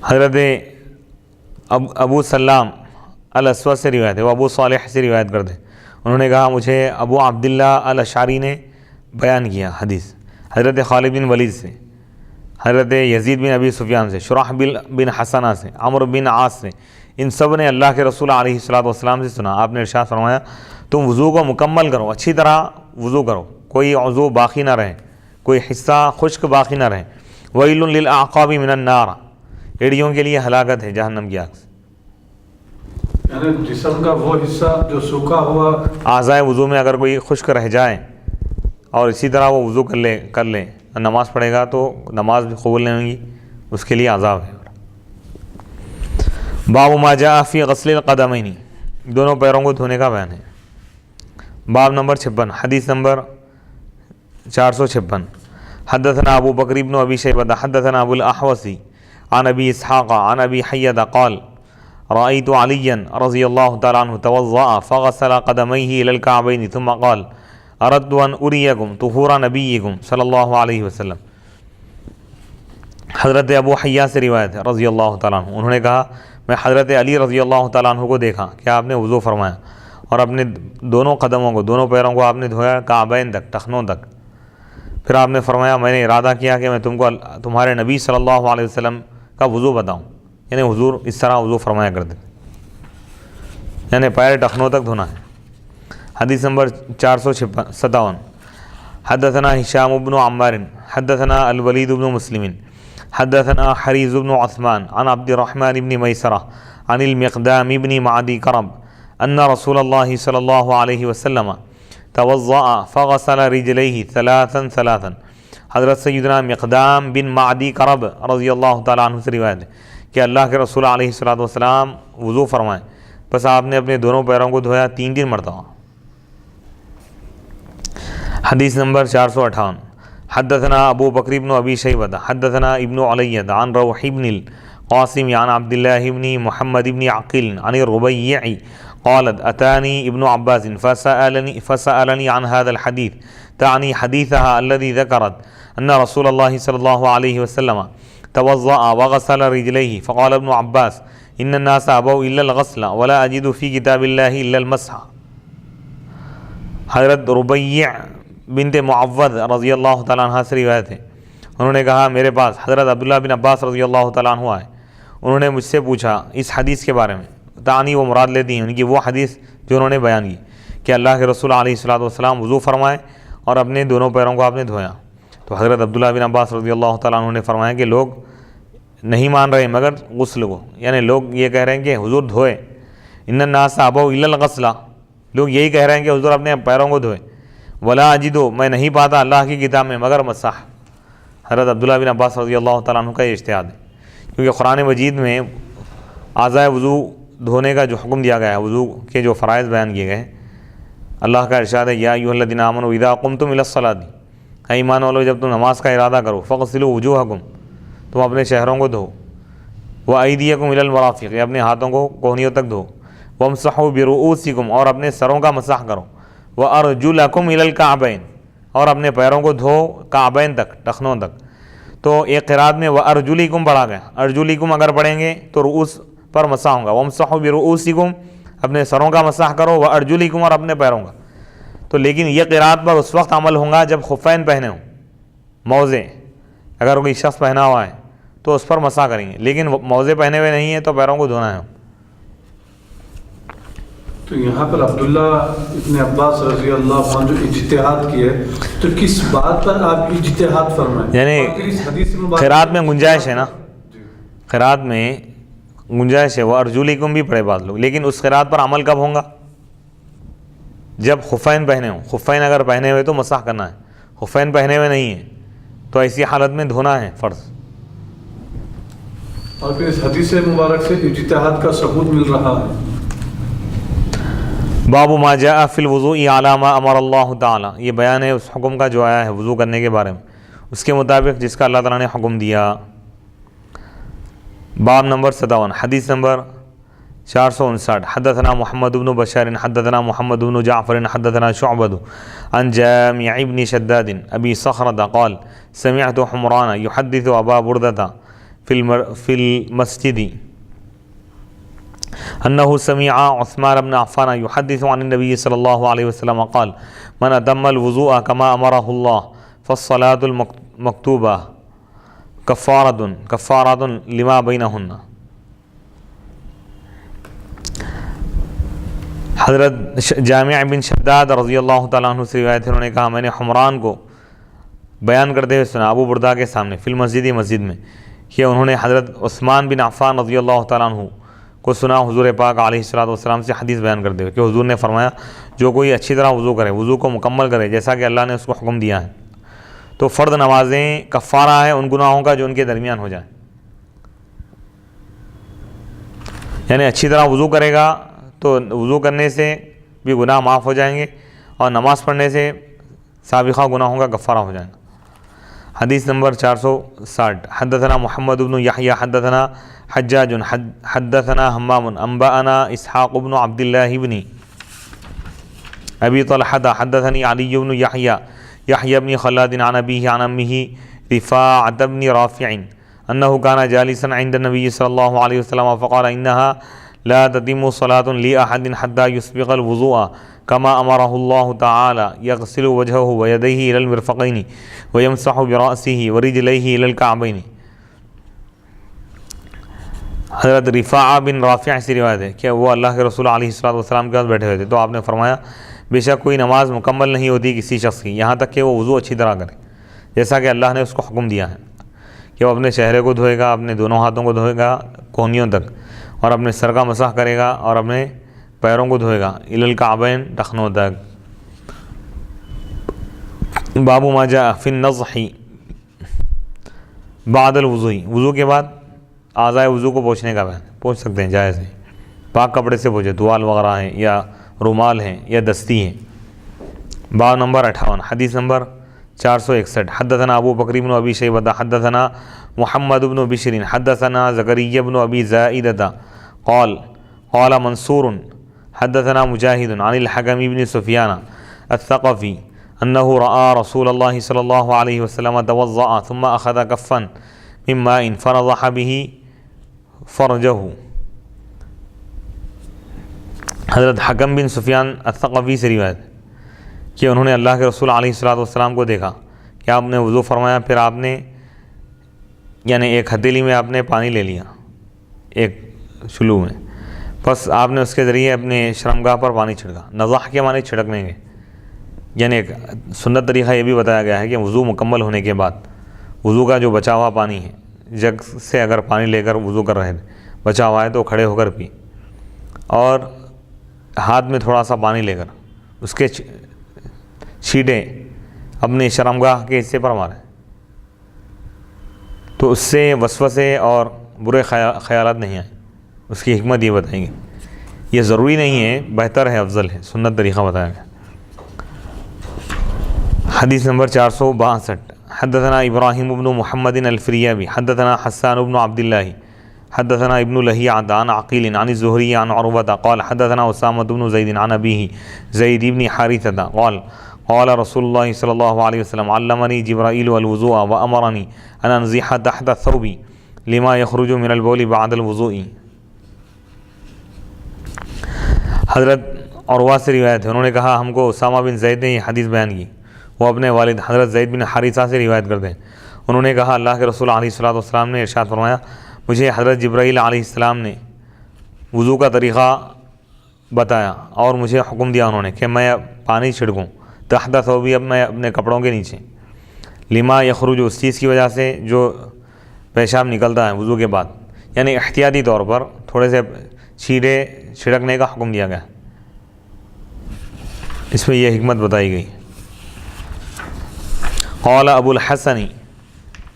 حضرت ابو سلام الاسود سے روایت ہے، وہ ابو صالح سے روایت کرتے ہیں، انہوں نے کہا مجھے ابو عبداللہ الاشعری نے بیان کیا حدیث حضرت خالد بن ولید سے، حضرت یزید بن ابی سفیان سے، شرحبیل بن حسنہ سے، عمر بن عاص سے، ان سب نے اللہ کے رسول علیہ الصلوۃ والسلام سے سنا، آپ نے ارشاد فرمایا تم وضو کو مکمل کرو، اچھی طرح وضو کرو، کوئی عضو باقی نہ رہے، کوئی حصہ خشک باقی نہ رہے۔ ویل للاعقاب من النار، ایڑیوں کے لیے ہلاکت ہے جہنم کی آگ سے۔ یعنی جسم کا وہ حصہ جو سوکھا ہوا اعضائے وضو میں اگر کوئی خشک رہ جائے اور اسی طرح وہ وضو کر لے نماز پڑھے گا تو نماز بھی قبول نہیں ہوگی، اس کے لیے عذاب ہے۔ باب ما جاء فی غسل القدمین، دونوں پیروں کو دھونے کا بیان ہے۔ باب نمبر 56 حدیث نمبر 456 حدثنا ابو بکر بن ابی شیبہ حدثنا ابو الاحوص عن ابی اسحاق عن ابی حیہ قال رأيت عليا رضي الله تعالى عنه توضأ فغسل قدميه إلى الكعبين ثم قال أردت أن أريكم طهور نبيكم صلی اللہ علیہ وسلم۔ حضرت ابو حیہ سے روایت ہے رضی اللہ تعالیٰ عنہ، انہوں نے کہا میں حضرت علی رضی اللہ تعالیٰ عنہ کو دیکھا کہ آپ نے وضو فرمایا اور اپنے دونوں قدموں کو، دونوں پیروں کو آپ نے دھویا کعبین تک، ٹخنوں تک، پھر آپ نے فرمایا میں نے ارادہ کیا کہ میں تم کو تمہارے نبی صلی اللہ علیہ وسلم کا وضو بتاؤں، یعنی حضور اس طرح وضو فرمایا کرتے تھے، یعنی پیر ٹخنوں تک دھونا ہے۔ حدیث نمبر 457 حدثنا ہشام بن عمار حدثنا الولید بن مسلم حدثنا حریز بن عثمان عن عبد الرحمن بن میسرہ عن المقدام بن معدی کرب ان رسول اللہ صلی اللہ علیہ وسلم توضأ فغسل رجلیہ ثلاثا۔ حضرت سیدنا مقدام بن معدی کرب رضی اللہ تعالیٰ عنہ سے روایت ہے کہ اللہ کے رسول علیہ الصلوۃ والسلام وضو فرمائے، بس آپ نے اپنے دونوں پیروں کو دھویا 3 مرتبہ۔ حدیث نمبر 458 حدثنا ابو بکر بن ابی شیبہ حدثنا ابن علیہ عن روح بن القاسم عن عبد اللہ بن محمد بن عقیل عن الربیع قالت اتانی ابن عباس فسألنی عن هذا الحديث تعني حديثها الذي ذكرت ان رسول الله صلی اللہ علیہ وسلم توضأ وغسل رجليه فقال ابن عباس ان الناس ابوا الا الغسل ولا اجد في كتاب الله الا المسح۔ حضرت ربیع بنت معوذ رضی اللہ تعالیٰ عنہ سے روایت ہے، انہوں نے کہا میرے پاس حضرت عبداللہ بن عباس رضی اللہ تعالیٰ عنہ آئے، انہوں نے مجھ سے پوچھا اس حدیث کے بارے میں، تعنی وہ مراد لیتی ہیں ان کی وہ حدیث جو انہوں نے بیان کی کہ اللہ کے رسول علیہ الصلوۃ والسلام وضو فرمائے اور اپنے دونوں پیروں کو آپ نے دھویا۔ تو حضرت عبداللہ بن عباس رضی اللہ تعالیٰ عنہ نے فرمایا کہ لوگ نہیں مان رہے مگر غسل کو، یعنی لوگ یہ کہہ رہے ہیں کہ حضور دھوئے، ان الناس ابوا الا الغسل، لوگ یہی کہہ رہے ہیں کہ حضور اپنے پیروں کو دھوئے، ولا اجدو، میں نہیں پاتا اللہ کی کتاب میں مگر مسح۔ حضرت عبداللہ بن عباس رضی اللہ تعالیٰ عنہ کا یہ اجتہاد ہے، کیونکہ قرآن مجید میں اعضائے وضو دھونے کا جو حکم دیا گیا ہے، وضو کے جو فرائض بیان کیے گئے ہیں، اللہ کا ارشاد ہے یا ایھا الذین آمنوا اذا قمتم الی الصلاۃ، اے ایمان والو جب تم نماز کا ارادہ کرو، فاغسلوا وجوہکم، تم اپنے چہروں کو دھو، وایدیکم الی المرافق، اپنے ہاتھوں کو کوہنیوں تک دھو، وامسحوا برؤوسکم، اور اپنے سروں کا مسح کرو، وارجلکم الی الکعبین، اور اپنے پیروں کو دھو کعبین تک، ٹخنوں تک۔ تو ایک قرات میں وارجلکم پڑھا گیا، ارجلکم اگر پڑھیں گے تو رؤوس پر مسح ہوگا، وامسحوا برؤوسکم، اپنے سروں کا مسح کرو، وارجلکم، اور اپنے پیروں کا۔ تو لیکن یہ قرات پر اس وقت عمل ہوگا جب خفین پہنے ہوں، موزے، اگر کوئی شخص پہنا ہوا ہے تو اس پر مسح کریں گے، لیکن موزے پہنے ہوئے نہیں ہیں تو پیروں کو دھونا ہے۔ تو یہاں پر عبداللہ ابن عباس رضی اللہ عنہ جو اجتہاد کیے، تو کس بات پر آپ اجتہاد فرمائیں؟ یعنی قرات میں گنجائش ہے نا، قرات میں گنجائش ہے، وہ ارجلکم بھی پڑھے بعض لوگ، لیکن اس قرات پر عمل کب ہوگا؟ جب خفین پہنے ہوں۔ خفین اگر پہنے ہوئے تو مسح کرنا ہے، خفین پہنے ہوئے نہیں ہیں تو ایسی حالت میں دھونا ہے فرض۔ اور پھر اس حدیث مبارک سے اجتہاد کا ثبوت مل رہا ہے۔ باب ما جاء فی الوضوء علی ما امر اللہ تعالی، یہ بیان ہے اس حکم کا جو آیا ہے وضو کرنے کے بارے میں، اس کے مطابق جس کا اللہ تعالیٰ نے حکم دیا۔ باب نمبر 57، حدیث نمبر 459، حدثنا محمد بن بشار حدثنا محمد بن جعفر حدثنا شعبة عن جامع بن شداد ابی صخرة قال سمعت حمران يحدث ابا بردة في المسجد انه سمع عثمان بن عفان يحدث عن النبي صلى الله عليه وسلم قال من اتم الوضوء كما امره الله فالصلاة المكتوبة كفارة لما بينهن۔ حضرت جامع بن شداد رضی اللہ تعالیٰ عنہ سے روایت ہے، انہوں نے کہا میں نے حمران کو بیان کرتے ہوئے سنا ابو بردہ کے سامنے فی المسجد، مسجد میں، کہ انہوں نے حضرت عثمان بن عفان رضی اللہ تعالیٰ عنہ کو سنا حضور پاک علیہ الصلوۃ والسلام سے حدیث بیان کرتے ہوئے کہ حضور نے فرمایا جو کوئی اچھی طرح وضو کرے، وضو کو مکمل کرے جیسا کہ اللہ نے اس کو حکم دیا ہے، تو فرض نمازیں کفارہ ہے ان گناہوں کا جو ان کے درمیان ہو جائے۔ یعنی اچھی طرح وضو کرے گا تو وضو کرنے سے بھی گناہ معاف ہو جائیں گے، اور نماز پڑھنے سے سابقہ گناہوں کا کفارہ ہو جائے گا۔ حدیث نمبر 460، حدثنا محمد بن یحیی حدثنا حجاج حدثنا حمام انبأنا اسحاق بن عبد الله بن ابی طلحة حدثني علی بن یحیی بن خلاد عن ابیہ عن امہ رفاعة بن رافع انه كان جالسا عند النبي صلی اللہ علیہ وسلم فقال انها لا تتم صلاة لأحد حتى يسبغ الوضوء كما امره الله تعالى يغسل وجهه ويديه الى المرفقين ويمسح برأسه ورجليه الى الكعبين۔ حضرت رفاعہ بن رافع سے روایت ہے کہ وہ اللہ کے رسول علیہ الصلوۃ والسلام کے پاس بیٹھے ہوئے تھے، تو آپ نے فرمایا بے شک کوئی نماز مکمل نہیں ہوتی کسی شخص کی یہاں تک کہ وہ وضو اچھی طرح کرے، جیسا کہ اللہ نے اس کو حکم دیا ہے کہ وہ اپنے چہرے کو دھوئے گا، اپنے دونوں ہاتھوں کو دھوئے گا کوہنیوں تک، اور اپنے سر کا مسح کرے گا، اور اپنے پیروں کو دھوئے گا الی الکعبین، ٹخنوں تک۔ باب ما جاء فی النضح بعد الوضوء، وضو کے بعد اعضائے وضو کو پوچھنے کا بیان، پوچھ سکتے ہیں، جائز ہے، پاک کپڑے سے پوچھے، توال وغیرہ ہیں یا رومال ہیں یا دستی ہیں۔ باب نمبر 58، حدیث نمبر 461، حدثنا ابو بکر بن ابی شیبہ حدثنا محمد بن بشر حدثنا زکریا بن ابی زائدہ قال منصور حدثنا مجاہد عن الحکم بن سفیان الثقفی انه رأى رسول اللہ صلی اللہ علیہ وسلم توضأ ثم اخذ کفا من ماء فرضح به فرجہ۔ حضرت حکم بن سفیان الثقفی سے روایت کہ انہوں نے اللہ کے رسول علیہ الصلوۃ والسلام کو دیکھا کہ آپ نے وضو فرمایا، پھر آپ نے یعنی ایک ہتھیلی میں آپ نے پانی لے لیا ایک شلو میں، بس آپ نے اس کے ذریعے اپنے شرمگاہ پر پانی چھڑکا۔ نضح کے معنی چھڑکنے کے، یعنی ایک سنت طریقہ یہ بھی بتایا گیا ہے کہ وضو مکمل ہونے کے بعد وضو کا جو بچا ہوا پانی ہے جگ سے اگر پانی لے کر وضو کر رہے تھے، بچا ہوا ہے تو کھڑے ہو کر پی، اور ہاتھ میں تھوڑا سا پانی لے کر اس کے چھینٹے اپنے شرمگاہ کے حصے پر مارے، تو اس سے وسوسے اور برے خیالات نہیں آئیں۔ اس کی حکمت یہ بتائیں گے، یہ ضروری نہیں ہے، بہتر ہے، افضل ہے، سنت طریقہ بتایا گیا۔ حدیث نمبر 462، حدثنا ابراہیم بن محمد الفریابی حدثنا حسان بن عبد اللہ حدثنا ابن لہیعۃ عن عقیل عن الزہری عن عروۃ قال حدثنا اسامہ بن زید عن ابیہ زید بن حارثۃ قال قال رسول اللہ صلی اللہ علیہ وسلم علمنی جبرائیل الوضوء وامرنی ان انزح تحت الثوب لما یخرج من البول بعد الوضوء۔ حضرت عروہ سے روایت ہے، انہوں نے کہا ہم کو اسامہ بن زید نے یہ حدیث بیان کی، وہ اپنے والد حضرت زید بن حارثہ سے روایت کرتے ہیں۔ انہوں نے کہا اللہ کے رسول علیہ الصلوۃ والسلام نے ارشاد فرمایا، مجھے حضرت جبرائیل علیہ السلام نے وضو کا طریقہ بتایا اور مجھے حکم دیا انہوں نے کہ میں پانی چھڑکوں تحت ثوبی، اب میں اپنے کپڑوں کے نیچے، لما یخرج، اس چیز کی وجہ سے جو پیشاب نکلتا ہے وضو کے بعد، یعنی احتیاطی طور پر تھوڑے سے چھینٹے چھڑکنے کا حکم دیا گیا، اس میں یہ حکمت بتائی گئی۔ قال ابو الحسن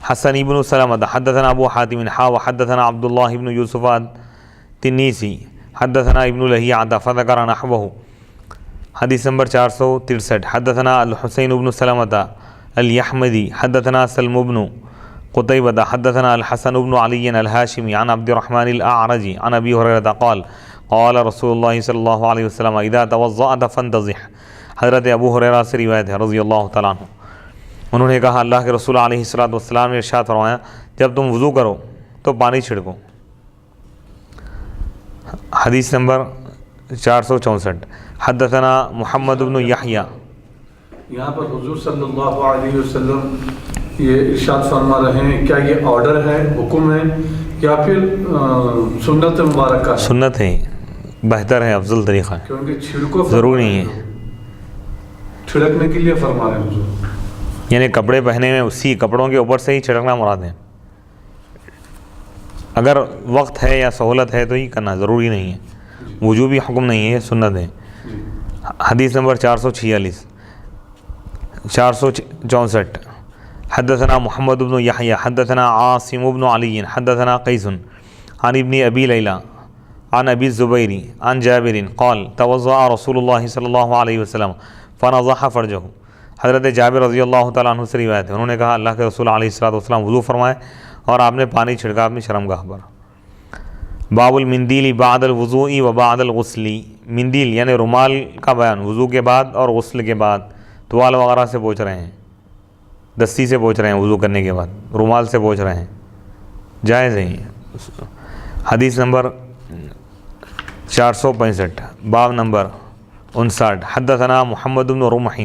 حسن بن سلمۃ حدثنا ابو حاتم وحدثنا عبد الله بن یوسف التنیسی حدثنا ابن لہیعۃ فذکر نحوہ۔ حدیث نمبر 463، حدثنا الحسین بن سلمۃ الیحمدی حدثنا سلم بن قتیبۃ حدثنا الحسن بن علی الہاشمی عن عبد الرحمن الاعرج عن ابی ہریرہ قال قال رسول اللہ صلی اللہ علیہ وسلم اذا توضأت فانتضح۔ حضرت ابو ہریرہ سے روایت ہے رضی اللہ تعالیٰ عنہ، انہوں نے کہا اللہ کے رسول علیہ الصلوۃ والسلام نے ارشاد فرمایا جب تم وضو کرو تو پانی چھڑکو۔ حدیث نمبر 464، حدثنا محمد بن یحییٰ۔ یہاں پر حضور صلی اللہ علیہ وسلم یہ ارشاد فرما رہے ہیں، کیا یہ آرڈر ہے، حکم ہے، یا پھر سنت مبارکہ؟ سنت ہے، بہتر ہے، افضل طریقہ ہے، کیونکہ چھڑکو ضروری نہیں ہے، چھڑکنے کے لیے فرما رہے ہیں حضور، یعنی کپڑے پہنے میں اسی کپڑوں کے اوپر سے ہی چھڑکنا مراد ہے، اگر وقت ہے یا سہولت ہے تو ہی کرنا، ضروری نہیں ہے، وجوبی حکم نہیں ہے، سنت ہے۔ حدیث نمبر 446، 464، حدثنا محمد بن یحییٰ حدثنا عاصم بن علی حدثنا قیس عن ابن ابی لیلى عن ابی الزبیر عن جابر قال توضأ رسول اللہ صلی اللہ علیہ وسلم فنضح فرجہ۔ حضرت جابر رضی اللہ تعالیٰ عنہ سے روایت ہے، انہوں نے کہا اللہ کے رسول علیہ الصلوۃ والسلام وضو فرمائے اور آپ نے پانی چھڑکا اپنی شرمگاہ پر۔ باب المندیل بعد الوضوء و بعد الغسل، مندیل یعنی رومال کا بیان وضو کے بعد اور غسل کے بعد، توال وغیرہ سے پوچھ رہے ہیں، دستی سے پوچھ رہے ہیں وضو کرنے کے بعد، رومال سے پوچھ رہے ہیں، جائز ہے۔ حدیث نمبر 465، باب نمبر 59، حدثنا محمد بن رمح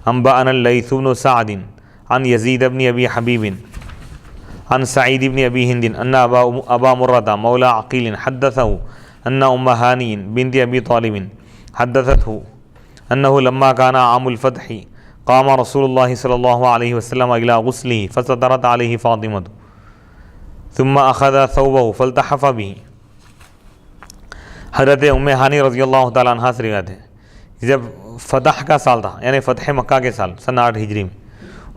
انبأنا اللیث بن سعد عن یزید بن ابی حبیب عن سعید بن ابی ہند ان ابا مرہ مولا عقیل حدثه ان ام ہانی بنت ابی طالب حدثته انه لما كان عام الفتح قام رسول اللہ صلی اللہ علیہ وسلم الى غسله فسترت علیہ فاطمة ثم اخذ ثوبه فالتحف به۔ حضرت ام ہانی رضی اللہ تعالیٰ عنہ سے روایت ہے، جب فتح کا سال تھا، یعنی فتح مکہ کے سال سن 8 ہجری میں،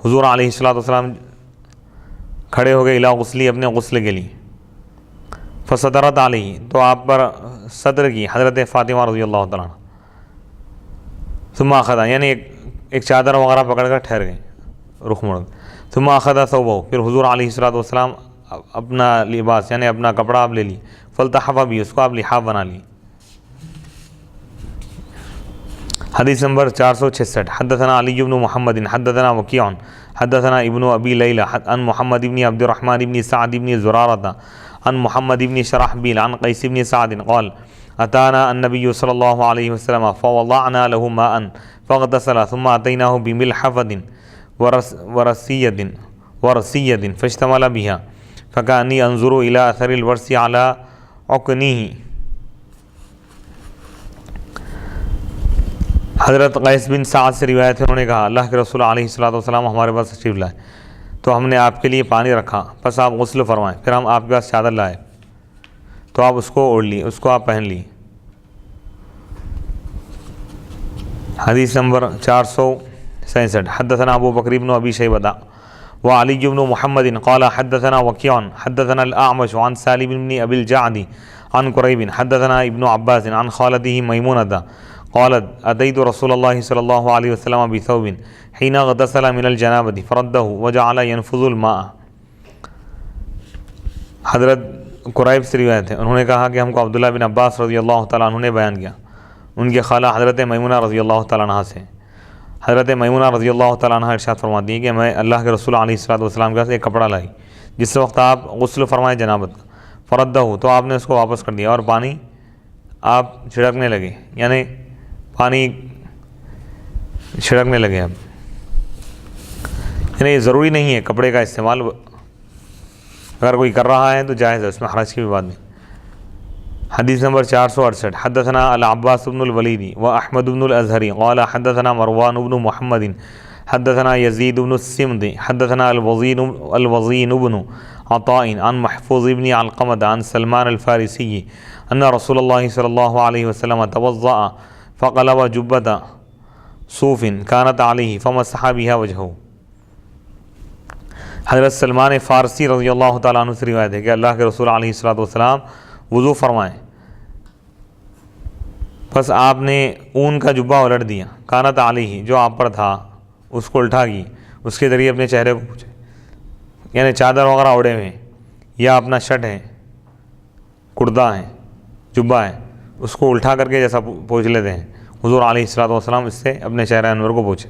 حضور علیہ الصلوۃ والسلام کھڑے ہو گئے الی غسلی، اپنے غسل کے لیے، فسترت علیہ، تو آپ پر صدر کی حضرت فاطمہ رضی اللہ تعالیٰ عنہ، ثم اخذ یعنی ایک چادر وغیرہ پکڑ کر ٹھہر گئے، رخ موڑ گئے، ثم اخذ ثوبہ، پھر حضور علیہ الصلوۃ والسلام اپنا لباس یعنی اپنا کپڑا آپ لے لی، فالتحف بھی، اس کو آپ لحاف بنا لی۔ حدیث نمبر 466، حدثنا علی بن محمد حدثنا وکیع حدثنا ابن ابی لیلى عن محمد بن عبد الرحمن بن سعد بن زرارة عن محمد بن شرحبیل عن قیس بن سعد قال اتانا النبی صلی اللہ علیہ وسلم فوضعنا له ماء فاغتسل ثم اتیناه بملحفة ورسیة فاشتمل بها فكأني انظر الى اثر الورس على عقنه۔ حضرت قیس بن سعد سے روایت ہے، انہوں نے کہا اللہ کے رسول علیہ الصلوۃ والسلام ہمارے پاس تشریف لائے تو ہم نے آپ کے لیے پانی رکھا، بس آپ غسل فرمائیں، پھر ہم آپ کے پاس چادر لائے تو آپ اس کو اوڑھ لی، اس کو آپ پہن لی۔ حدیث نمبر 467 حدثنا ابو بکر بن ابی شیبہ وعلی بن محمد قال حدثنا وکیع حدثنا الاعمش عن سالم بن ابی الجعد عن قریب حدثنا ابن عباس عن خالته میمونة قالت اتيت رسول الله صلی اللہ علیہ وسلم بثوب حين اغتسل من الجنابة فرده وجعل ينفض الماء۔ حضرت قریب سے روایت ہے، انہوں نے کہا کہ ہم کو عبداللہ بن عباس رضی اللہ تعالیٰ عنہ نے بیان کیا ان کے خالہ حضرت میمونہ رضی اللہ تعالیٰ عنہ سے۔ حضرت میمونہ رضی اللہ تعالیٰ عنہ ارشاد فرماتی ہیں کہ میں اللہ کے رسول علیہ الصلوۃ والسلام کے پاس ایک کپڑا لائی جس وقت آپ غسل فرمائے جنابت کا، فردہ ہو تو آپ نے اس کو واپس کر دیا اور پانی آپ چھڑکنے لگے، یعنی پانی چھڑکنے لگے اب، یعنی یہ ضروری نہیں ہے کپڑے کا استعمال، اگر کوئی کر رہا ہے تو جائز ہے، اس میں حرج کی بھی بات نہیں۔ حدیث نمبر 468 حدثنا العباس بن الولید و احمد بن الازہری قال حدثنا مروان بن محمد حدثنا یزید بن السمد حدثنا الوزین بن عطاء عن محفوظ بن علقمة عن سلمان الفارسی ان رسول اللہ صلی اللہ علیہ وسلم توضأ فقلب جبة صوف كانت علیہ فمسح بها وجهه۔ حضرت سلمان فارسی رضی اللہ تعالیٰ عنہ سے روایت ہے کہ اللہ کے رسول علیہ الصلوۃ والسلام وضو فرمائیں، بس آپ نے اون کا جبہ الٹ دیا، کانت علیہ جو آپ پر تھا اس کو الٹا کی، اس کے ذریعے اپنے چہرے کو پوچھے، یعنی چادر وغیرہ اوڑے ہوئے یا اپنا شرٹ ہے، کرتا ہے، جبہ ہے، اس کو الٹا کر کے جیسا پوچھ لیتے ہیں، حضور علیہ الصلوۃ والسلام اس سے اپنے چہرہ انور کو پوچھے۔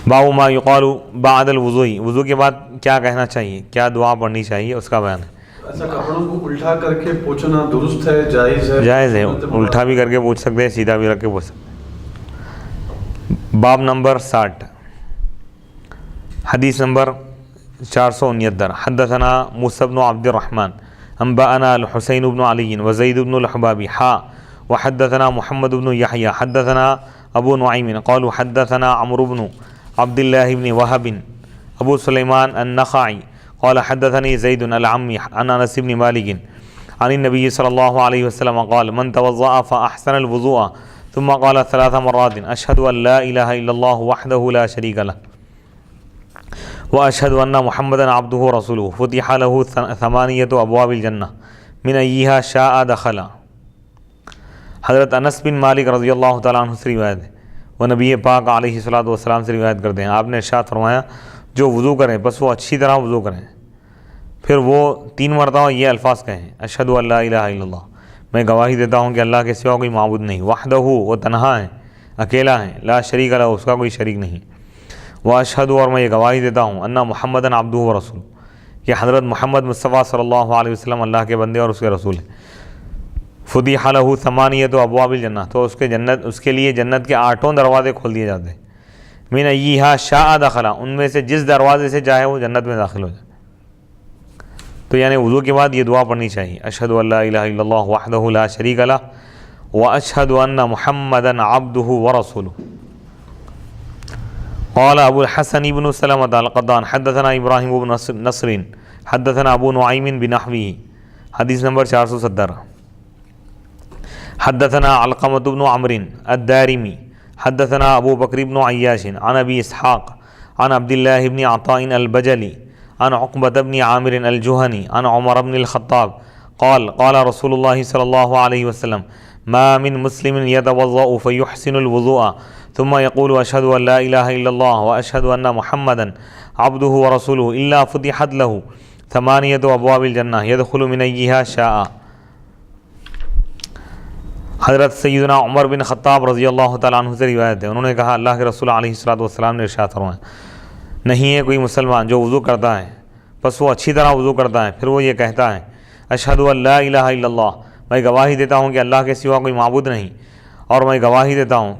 باب ما یقال بعد الوضوء، وضو کے بعد کیا کہنا چاہیے، کیا دعا پڑھنی چاہیے، اس کا بیان ہے۔ ایسا کپڑوں کو الٹا کر کے پوچھنا درست ہے، جائز ہے؟ جائز ہے، الٹا بھی کر کے پوچھ سکتے ہیں، سیدھا بھی رکھ کے پوچھ سکتے ہیں۔ باب نمبر 60 حدیث نمبر 469 حدثنا موسیٰ بن عبد الرحمن انبأنا الحسین بن علی وزید بن الحبابی وحدثنا محمد بن یحییٰ حدثنا ابو نعیم قالوا حدثنا عمرو بن عبد اللہ بن وہب ابو سلیمان النخعی قال حدثني زید العمی عن انس بن مالک عن النبی صلی اللہ علیہ وسلم قال من توضأ فأحسن الوضوء ثم قال 3 مرات اشهد ان لا الہ الا اللہ وحدہ لا شریک لہ واشهد ان محمدا عبدہ ورسولہ فتح له 8 ابواب الجنہ من ایہا شاء دخل۔ حضرت انس بن مالک رضی اللہ تعالیٰ عنہ سے روایت ہے، وہ نبی پاک علیہ الصلوۃ والسلام سے روایت کرتے ہیں، آپ نے ارشاد فرمایا جو وضو کریں بس وہ اچھی طرح وضو کریں، پھر وہ 3 مرتبہ یہ الفاظ کہیں، اشہد ان لا الہ الا اللہ، میں گواہی دیتا ہوں کہ اللہ کے سوا کوئی معبود نہیں، وحدہ وہ تنہا ہے، اکیلا ہے، لا شریک لہ اس کا کوئی شریک نہیں، واشہد اور میں یہ گواہی دیتا ہوں ان محمدً عبدہ ورسولہ کہ حضرت محمد مصطفیٰ صلی اللہ علیہ وسلم اللہ کے بندے اور اس کے رسول ہیں۔ فتح لہ 8 ابواب الجنہ، تو اس کے لیے جنت کے 8 دروازے کھول دیے جاتے ہیں، من ایہا شاء دخل، ان میں سے جس دروازے سے چاہے وہ جنت میں داخل ہو جائے۔ تو یعنی وضو کے بعد یہ دعا پڑھنی چاہیے، اشہد ان لا الہ الا اللہ وحدہ لا شریک لہ واشہد ان محمدا عبدہ ورسولہ۔ قال ابو الحسن بن سلمۃ القطان حدثنا ابراہیم بن نصر حدثنا ابو نعیم بنحوہ۔ حدیث نمبر 470 حدثنا علقمة بن عمرو الدارمی حدثنا ابو بکر بن عیاش عن ابی اسحاق عن عبد اللہ بن عطاء البجلی عن عقبة بن عامر الجہنی عن عمر بن الخطاب قال قال رسول اللہ صلی اللہ علیہ وسلم ما من مسلم يتوضأ فيحسن الوضوء ثم يقول اشهد ان لا اله الا الله واشهد ان محمدا عبده ورسوله الا فتحت له 8 ابواب الجنہ يدخل من ایہا شاء۔ حضرت سیدنا عمر بن خطاب رضی اللہ تعالیٰ عنہ سے روایت ہے، انہوں نے کہا اللہ کے رسول علیہ الصلوۃ والسلام نے ارشاد فرمایا نہیں ہے کوئی مسلمان جو وضو کرتا ہے بس وہ اچھی طرح وضو کرتا ہے، پھر وہ یہ کہتا ہے اشہد ان لا الہ الا اللہ، میں گواہی دیتا ہوں کہ اللہ کے سوا کوئی معبود نہیں، اور میں گواہی دیتا ہوں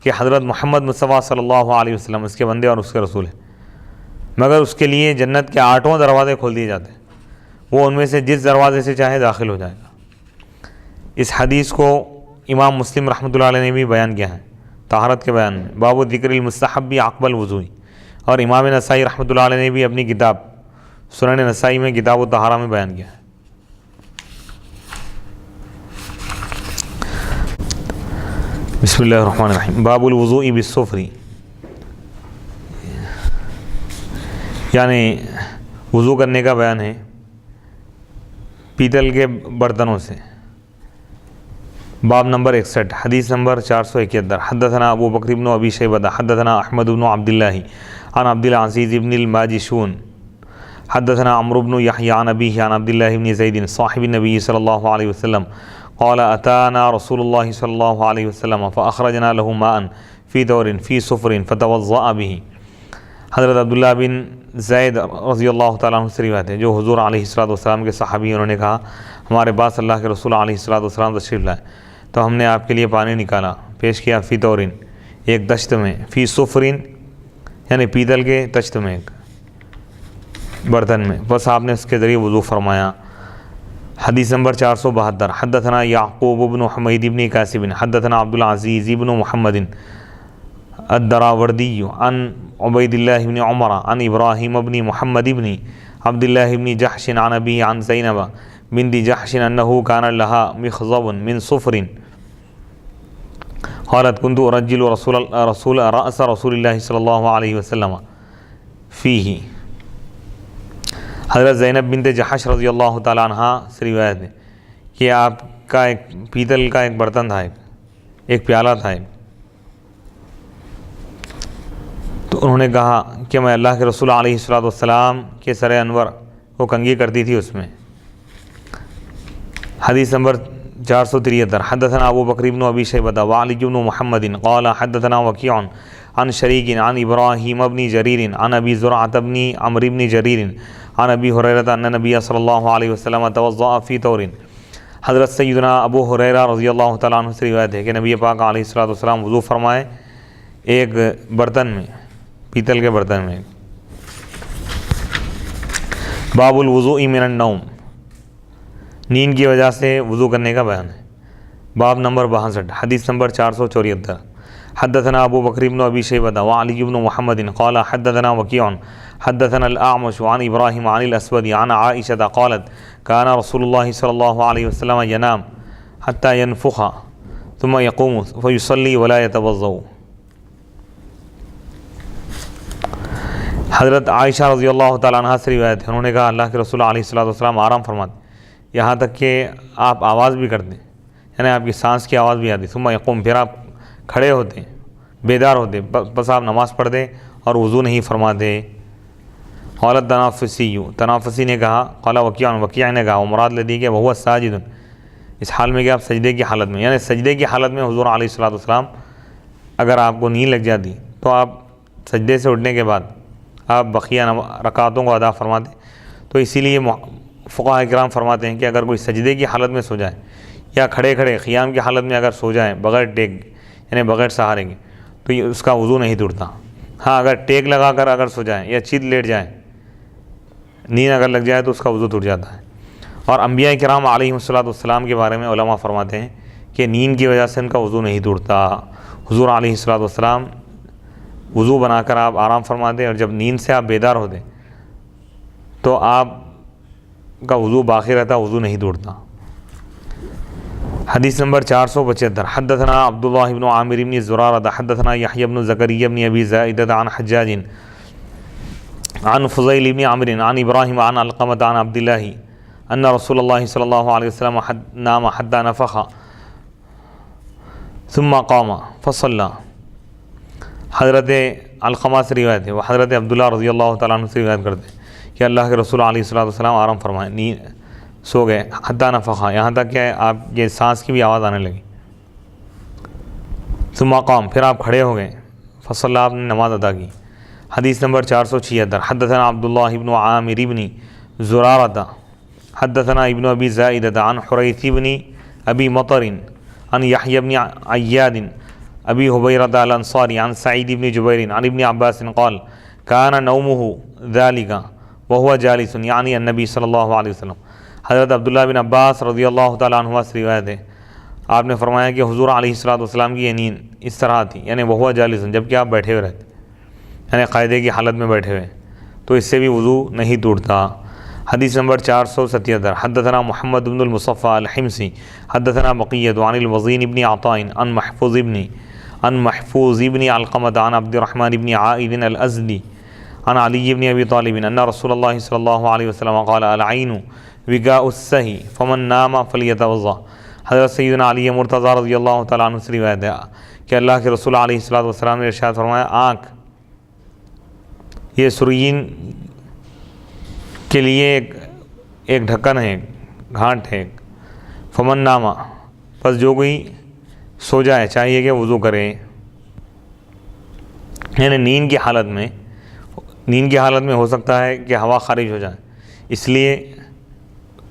کہ حضرت محمد مصطفیٰ صلی اللہ علیہ وسلم اس کے بندے اور اس کے رسول ہیں، مگر اس کے لیے جنت کے 8 دروازے کھول دیے جاتے ہیں، وہ ان میں سے جس دروازے سے چاہے داخل ہو جائے گا۔ اس حدیث کو امام مسلم رحمۃ اللہ علیہ نے بھی بیان کیا ہے طہارت کے بیان میں، باب ذکر المستحب عقب الوضوء، اور امام نسائی رحمۃ اللہ علیہ نے بھی اپنی کتاب سنن نسائی میں کتاب الطہارہ میں بیان کیا ہے۔ بسم اللہ الرحمن الرحیم۔ باب الوضوء بالصفر، یعنی وضو کرنے کا بیان ہے پیتل کے برتنوں سے۔ باب نمبر 61، حدیث نمبر 471۔ حدثنا ابو بکر بن ابی شیبہ حدثنا احمد بن عبد اللہ عن عبد العزیز بن الماجشون حدثنا عمرو بن یحیی عن ابیہ عن عبد اللہ بن زید صاحب النبی صلی اللہ علیہ وسلم قال اتانا رسول اللہ صلی اللہ علیہ وسلم فاخرجنا له ماء فی دور فی صفر فتوضأ به۔ حضرت عبداللہ بن زید رضی اللہ تعالیٰ عنہ سے روایت ہے، جو حضور علیہ الصلوۃ والسلام کے صحابی، انہوں نے کہا ہمارے پاس اللہ کے رسول علیہ الصلوۃ والسلام تشریف لائے تو ہم نے آپ کے لیے پانی نکالا، پیش کیا فی دورن، ایک دشت میں، فی صفرین یعنی پیتل کے دشت میں، ایک برتن میں، بس آپ نے اس کے ذریعے وضو فرمایا۔ حدیث نمبر 472۔ حدثنا یعقوب بن حمید بن کاسب حدثنا عبد العزیز بن محمد الدراوردی عن عبید اللہ بن عمر عن ابراہیم بن محمد بن عبد اللہ بن جحش عن ابی عن زینب بنت جحش انه كان لها مخضب من صفر قالت كنت ارجل رأس رسول اللہ صلی اللہ علیہ وسلم فیہ۔ حضرت زینب بنت جحش رضی اللہ تعالیٰ عنہ سے روایت ہے کہ آپ کا ایک پیتل کا ایک برتن تھا، ایک پیالہ تھا، تو انہوں نے کہا کہ میں اللہ کے رسول علیہ الصلوۃ والسلام کے سر انور کو کنگھی کرتی تھی اس میں۔ حدیث نمبر 473۔ حدثنا ابو بکر بن ابی شیبہ وعلی بن محمد قال حدثنا وکیع عن شریک عن ابراہیم بن جریر عن ابی زرعۃ بن عمرو بن جریر عن ابی ہریرہ ان نبی صلی اللہ علیہ وسلم توضأ فی طور۔ حضرت سیدنا ابو ہریرہ رضی اللہ تعالیٰ عنہ سے روایت ہے کہ نبی پاک علیہ الصلوۃ والسلام وضو فرمائے ایک برتن میں، پیتل کے برتن میں۔ باب الوضوء من النوم، نیند کی وجہ سے وضو کرنے کا بیان ہے۔ باب نمبر 62، حدیث نمبر 474۔ حدثنا ابو بکر بن ابی شیبہ وعلی بن محمد قال حدثنا وکیع حدثنا الاعمش عن ابراہیم عن الاسود عن عائشہ قالت كان رسول اللہ صلی اللہ علیہ وسلم ینام حتى ينفخ ثم يقوم فيصلي ولا يتوضأ۔ حضرت عائشہ رضی اللہ تعالیٰ عنہ سے روایت ہے، انہوں نے کہا اللہ کے رسول علیہ الصلوۃ والسلام آرام فرماتے یہاں تک کہ آپ آواز بھی کرتے، یعنی آپ کی سانس کی آواز بھی آتی، ثم یقوم، پھر آپ کھڑے ہوتے، بیدار ہوتے، بس آپ نماز پڑھتے اور وضو نہیں فرماتے۔ قالت تنافسی نے کہا، قال وکیع نے کہا، مراد لدی کہ وہو ساجد، اس حال میں کہ آپ سجدے کی حالت میں، یعنی سجدے کی حالت میں حضور علیہ الصلوۃ والسلام اگر آپ کو نیند لگ جاتی تو آپ سجدے سے اٹھنے کے بعد آپ بقیہ رکعتوں کو ادا فرماتے۔ تو اسی لیے فقہاء کرام فرماتے ہیں کہ اگر کوئی سجدے کی حالت میں سو جائے یا کھڑے کھڑے قیام کی حالت میں اگر سو جائیں بغیر ٹیک یعنی بغیر سہارے کے، تو یہ اس کا وضو نہیں ٹوٹتا۔ ہاں اگر ٹیک لگا کر اگر سو جائیں یا چیت لیٹ جائیں، نیند اگر لگ جائے تو اس کا وضو ٹوٹ جاتا ہے۔ اور انبیاء کرام علیہ الصلوۃ والسلام کے بارے میں علماء فرماتے ہیں کہ نیند کی وجہ سے ان کا وضو نہیں ٹوٹتا۔ حضور علیہ الصلوۃ والسلام وضو بنا کر آپ آرام فرماتے، اور جب نیند سے آپ بیدار ہوتے تو آپ کا وضو باقی رہتا، وضو نہیں ٹوٹتا۔ حدیث نمبر 475۔ حدثنا عبداللہ بن عامر بن زرارہ حدثنا یحیی بن زکریا بن ابی زائدہ عن حجاج عن فضیل بن عمرو عن ابراہیم عن علقمہ عن عبد اللہ ان رسول اللہ صلی اللہ علیہ وسلم نام حتى نفخ ثم قام فصلى۔ حضرت علقمہ سے روایت ہے، وہ حضرت عبداللہ رضی اللہ تعالیٰ عنہ سے روایت کرتے ہیں کہ اللہ کے رسول علیہ الصلوۃ والسلام آرام فرمائے، نیند سو گئے، حتیٰ نفخا، یہاں تک کہ آپ کے سانس کی بھی آواز آنے لگی۔ ثم قام، پھر آپ کھڑے ہو گئے، فصلی، آپ نے نماز ادا کی۔ حدیث نمبر 476۔ حدثنا عبداللہ بن عامر بن زرارہ حدثنا ابن ابی زائدہ عن حریث بن ابی مطر عن یحیی بن عیاد ابی حبیرہ الانصاری عن سعید بن جبیر عن ابن عباس قال كان نومه ذلك وهو جالس، یعنی النبی صلی اللہ علیہ وسلم۔ حضرت عبداللہ بن عباس رضی اللہ تعالیٰ عنہ سے روایت ہے، آپ نے فرمایا کہ حضور علیہ الصلوۃ والسلام کی یہ نیند اس طرح تھی، یعنی وہو جالس، جب کہ آپ بیٹھے ہوئے رہتے، یعنی قاعدے کی حالت میں بیٹھے ہوئے، تو اس سے بھی وضو نہیں ٹوٹتا۔ حدیث نمبر 477 حدثنا محمد بن المصفى الحمصی حدثنا بقیۃ عن الوزین بن عطاء عن محفوظ بن علقمة عن عبد الرحمن بن عائد الازدی عن علی بن ابی طالب ان رسول اللہ صلی اللہ علیہ وسلم قال العین وقاء السہی فمن نام فلیتوضا۔ حضرت سیدنا علی مرتضیٰ رضی اللہ تعالیٰ عنہ سے روایت ہے کہ اللہ کے رسول علیہ الصلوۃ والسلام نے ارشاد فرمایا، آنکھ یہ سرین کے لیے ایک ڈھکن ہے، گھانٹ ہے۔ فمن نامہ، پس جو کوئی سو جائے چاہیے کہ وضو کرے، یعنی نیند کی حالت میں ہو سکتا ہے کہ ہوا خارج ہو جائے، اس لیے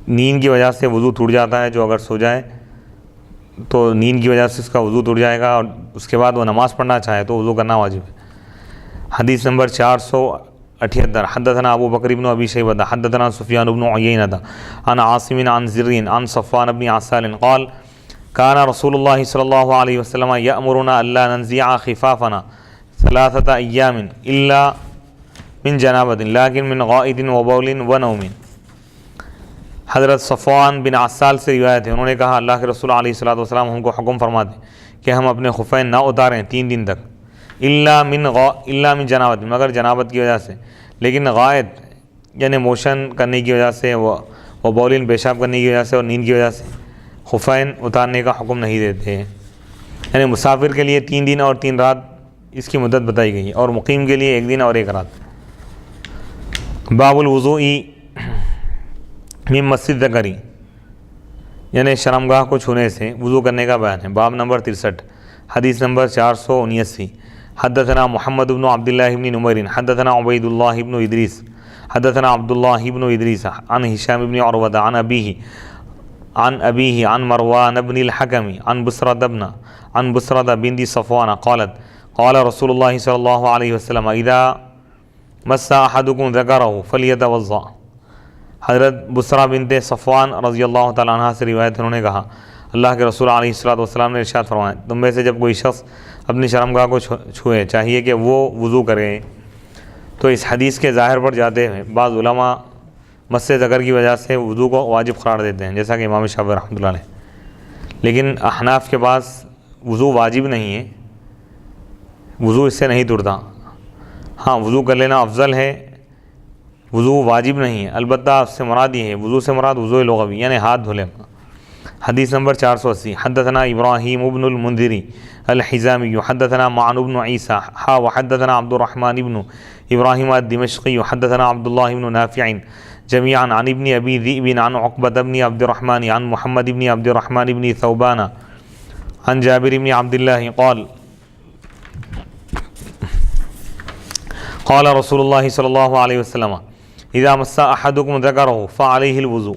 نیند کی وجہ سے وضو ٹوٹ جاتا ہے۔ جو اگر سو جائے تو نیند کی وجہ سے اس کا وضو ٹوٹ جائے گا، اور اس کے بعد وہ نماز پڑھنا چاہے تو وضو کرنا واجب ہے۔ حدیث نمبر 478 حدثنا ابو بکر بن ابی شیبہ حدثنا سفیان بن عیینہ عن عاصم عن زر عن صفوان بن عسال قال كان رسول اللہ صلی اللہ علیہ وسلم یأمرنا الا ننزع خفافنا 3 ایام الا من جنابۃ لیکن من غائط وبول ونوم۔ حضرت صفوان بن عسال سے روایت ہے، انہوں نے کہا اللہ کے رسول علیہ الصلوۃ والسلام ہم کو حکم فرماتے کہ ہم اپنے خفین نہ اتاریں 3 دن تک، الا من جنابت، مگر جنابت کی وجہ سے، لیکن غائط یعنی موشن کرنے کی وجہ سے، وہ بولن پیشاب کرنے کی وجہ سے اور نیند کی وجہ سے خفین اتارنے کا حکم نہیں دیتے۔ یعنی مسافر کے لیے 3 دن اور 3 رات اس کی مدت بتائی گئی، اور مقیم کے لیے 1 دن اور 1 رات۔ باب الوضوء من مسجد ذکری، یعنی شرمگاہ کو چھونے سے وضو کرنے کا بیان ہے۔ باب نمبر 63 حدیث نمبر 479 حدثنا محمد بن عبد الله بن نمير حدثنا عبید اللہ بن ادریس حدثنا عبد الله بن ادریس عن هشام بن عروة عن أبيه عن مروان بن الحكم عن بصرة بنت صفوان قالت قال رسول الله صلی اللہ علیہ وسلم اذا مس احدكم ذکره فلیتوضأ۔ حضرت بصرہ بنت صفوان رضی اللہ تعالیٰ عنہ سے روایت، انہوں نے کہا اللہ کے رسول علیہ الصلوۃ والسلام نے ارشاد فرمایا، تم میں سے جب کوئی شخص اپنی شرمگاہ کو چھوئے چاہیے کہ وہ وضو کرے۔ تو اس حدیث کے ظاہر پر جاتے ہیں بعض علماء مس ذکر کی وجہ سے وضو کو واجب قرار دیتے ہیں، جیسا کہ امام شافعی رحمۃ اللہ علیہ، لیکن احناف کے پاس وضو واجب نہیں ہے، وضو اس سے نہیں ٹوٹتا۔ ہاں وضو کر لینا افضل ہے، وضو واجب نہیں ہے، البتہ اس سے مراد یہ ہے، وضو سے مراد وضو لغوی یعنی ہاتھ دھو لینا۔ حدیث نمبر 480 حدثنا ابراہیم بن المنذری الحزامی حدثنا معن بن عیسیٰ وحدثنا عبد الرحمن بن ابراہیم الدمشقی حدثنا عبد اللہ بن نافع جميعا عن ابن ابی ذئب عن عقبۃ بن عبد الرحمن عن محمد بن عبد الرحمن بن ثوبان عن جابر بن عبد اللہ قال رسول اللہ صلی اللہ علیہ وسلم اذا مس احدکم ذکرہ فعلیہ الوضوء۔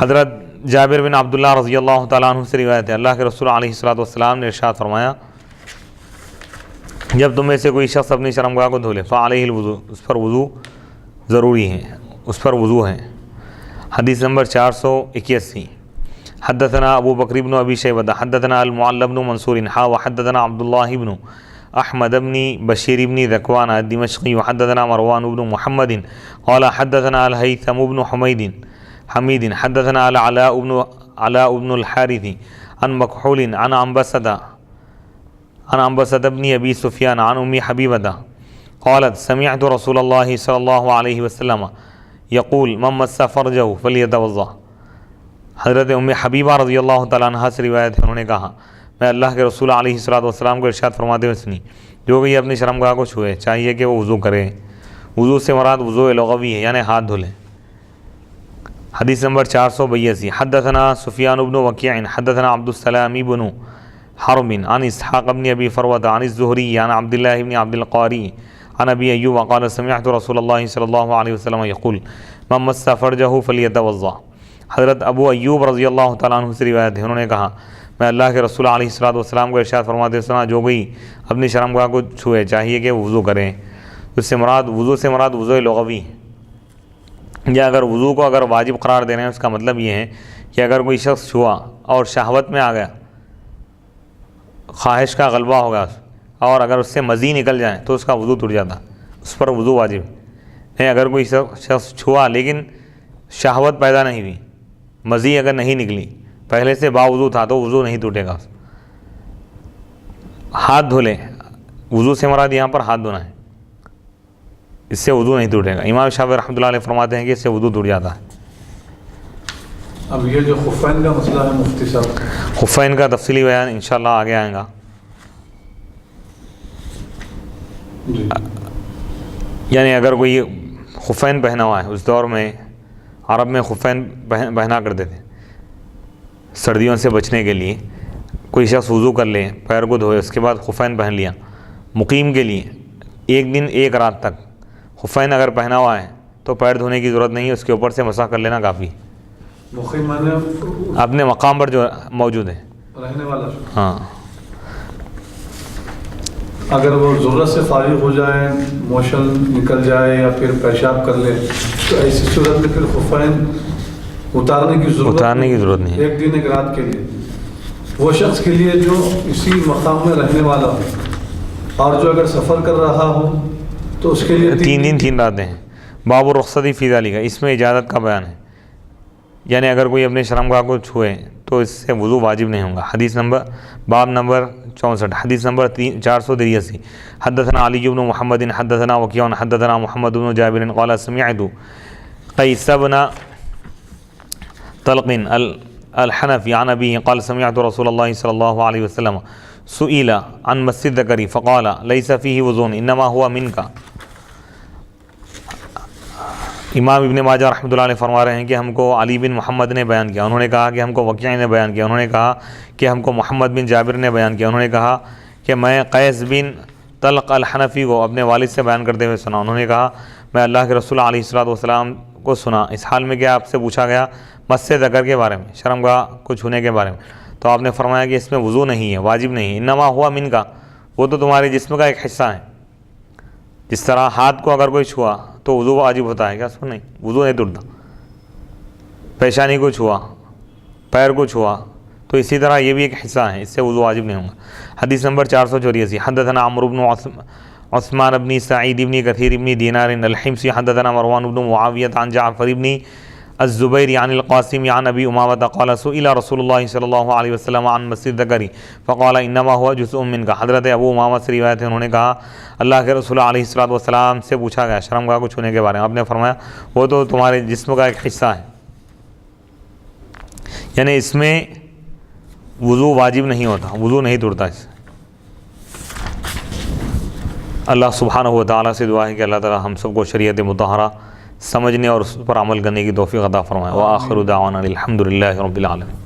حضرت جابر بن عبداللہ رضی اللہ تعالیٰ عنہ سے روایت ہے، اللہ کے رسول علیہ الصلوۃ والسلام نے ارشاد فرمایا جب تم میں سے کوئی شخص اپنی شرمگاہ کو دھو لے فعلیہ الوضوء، اس پر وضو ضروری ہے، اس پر وضو ہے۔ حدیث نمبر 481 حدثنا ابو بکر بن ابی شیبہ حدثنا المعل بن منصور وحدثنا عبد اللہ بن احمد بن بشیر بن ذکوان الدمشقی وحدثنا مروان بن محمد قال حدثنا الہیثم بن حمید حدثنا علاء بن الحارث عن مکحول عن عنبسة بن ابی سفیان عن ام حبیبہ قالت سمعت رسول اللہ صلی اللہ علیہ وسلم یقول من مس فرجہ فلیتوضأ۔ حضرت ام حبیبہ رضی اللہ تعالیٰ عنہ سے روایت ہے، انہوں نے کہا میں اللہ کے رسول علیہ الصلوۃ والسلام کو ارشاد فرماتے ہوئے سنی، جو کہ اپنی شرمگاہ کو چھوئے چاہیے کہ وہ وضو کرے۔ وضو سے مراد وضو لغوی ہے یعنی ہاتھ دھلے۔ حدیث نمبر 482 حدثنا سفیان بن وکیع حدثنا عبد السلام بن حرب عن اسحاق بن ابی فروة عن الزہری عن عبد اللہ بن عبد القاری عن ابی ایوب قال سمعت رسول اللہ صلی اللہ علیہ وسلم یقول من مس فرجہ فلیتوضأ۔ حضرت ابو ایوب رضی اللہ تعالیٰ عنہ سے روایت ہے، انہوں نے کہا میں اللہ کے رسول علیہ الصلوۃ والسلام کو ارشاد فرماتے سنا، جو کوئی اپنی شرمگاہ کو چھوئے چاہیے کہ وضو کریں۔ اس سے مراد وضو لغوی ہے، یا اگر وضو کو اگر واجب قرار دے رہے ہیں اس کا مطلب یہ ہے کہ اگر کوئی شخص چھوا اور شہوت میں آ گیا، خواہش کا غلبہ ہوگا اور اگر اس سے مزید نکل جائیں تو اس کا وضو ٹوٹ جاتا، اس پر وضو واجب ہے۔ اگر کوئی شخص چھوا لیکن شہوت پیدا نہیں ہوئی، مزید اگر نہیں نکلی، پہلے سے باوضو تھا تو وضو نہیں ٹوٹے گا۔ ہاتھ دھو لے، وضو سے مراد یہاں پر ہاتھ دھونا ہے، اس سے وضو نہیں ٹوٹے گا۔ امام شافعی رحمۃ اللہ علیہ فرماتے ہیں کہ اس سے وضو ٹوٹ جاتا ہے۔ اب یہ جو خفین کا مسئلہ ہے مفتی صاحب، خفین کا تفصیلی بیان انشاءاللہ آگے آئے گا۔ جی یعنی اگر کوئی خفین پہنا ہوا ہے، اس دور میں عرب میں خفین پہنا کرتے تھے سردیوں سے بچنے کے لیے۔ کوئی شخص وضو کر لے، پیر کو دھوئے، اس کے بعد خفین پہن لیا مقیم کے لیے، ایک دن ایک رات تک خفین اگر پہنا ہوا ہے تو پیر دھونے کی ضرورت نہیں ہے، اس کے اوپر سے مسح کر لینا کافی، مقیم مانے اپنے مقام پر جو موجود ہے۔ رہنے والا۔ ہاں، اگر وہ ضرورت سے فارغ ہو جائے، موشن نکل جائے یا پھر پیشاب کر لے تو ایسی صورت میں پھر خفین اتارنے کی ضرورت نہیں ہے، ایک دن ایک رات کے لیے۔ وہ شخص کے لیے جو اسی مقام میں رہنے والا ہو اور جو اگر سفر کر رہا ہو تو اس کے لیے 3 دن 3 راتیں ہیں۔ باب الرخصتی فی ذالک، اس میں اجازت کا بیان ہے، یعنی اگر کوئی اپنے شرمگاہ کو چھوئے تو اس سے وضو واجب نہیں ہوگا۔ باب نمبر 64، حدیث نمبر 483۔ حدثنا علی بن محمد حدثنا وکیع حدثنا محمد بن جابر قال سمعت قیس بن طلق الحنفی عن ابیہ قال سمعت رسول اللہ صلی اللہ علیہ وسلم سئل عن مس الذکر فقال لیس فیہ وضوء انما هو منک۔ امام ابن ماجہ رحمۃ اللہ علیہ فرما رہے ہیں کہ ہم کو علی بن محمد نے بیان کیا، انہوں نے کہا کہ ہم کو وکیع نے بیان کیا، انہوں نے کہا کہ ہم کو محمد بن جابر نے بیان کیا، انہوں نے کہا کہ میں قیس بن طلق الحنفی کو اپنے والد سے بیان کرتے ہوئے سنا، انہوں نے کہا میں اللہ کے رسول علیہ الصلوۃ والسلام کو سنا۔ اس حال میں کہ آپ سے پوچھا گیا مس ذکر کے بارے میں، شرمگاہ کو چھونے کے بارے میں، تو آپ نے فرمایا کہ اس میں وضو نہیں ہے، واجب نہیں ہے، انما ہوا من کا، وہ تو تمہارے جسم کا ایک حصہ ہے۔ جس طرح ہاتھ کو اگر کوئی چھوا تو وضو واجب ہوتا ہے، کیا سن نہیں، وضو نہیں ٹوٹتا۔ پیشانی کو چھوا، پیر کو چھوا، تو اسی طرح یہ بھی ایک حصہ ہے، اس سے وضو واجب نہیں ہوگا۔ حدیث نمبر 484۔ حدثنا عمرو بن عثمان بن سعید بن کثیر بن دینار الحمصی حدثنا مروان بن معاویہ عن جعفر بن الزبیر عن القاسم عن ابی امامہ قال سئل رسول اللہ صلی اللہ علیہ وسلم عن مس الذکر فقال انما هو جزء منک۔ حضرت ابو امامہ سے روایت ہے، انہوں نے کہا اللہ کے رسول علیہ الصلوۃ والسلام سے پوچھا گیا شرمگاہ کو چھونے کے بارے میں، آپ نے فرمایا وہ تو تمہارے جسم کا ایک حصہ ہے، یعنی اس میں وضو واجب نہیں ہوتا، وضو نہیں ٹوٹتا اس سے۔ اللہ سبحانہ و تعالیٰ سے دعا ہے کہ اللہ تعالیٰ ہم سب کو شریعت مطہرہ سمجھنے اور اس پر عمل کرنے کی توفیق عطا فرمائے۔ وآخر دعوانا الحمد للہ رب العالمین۔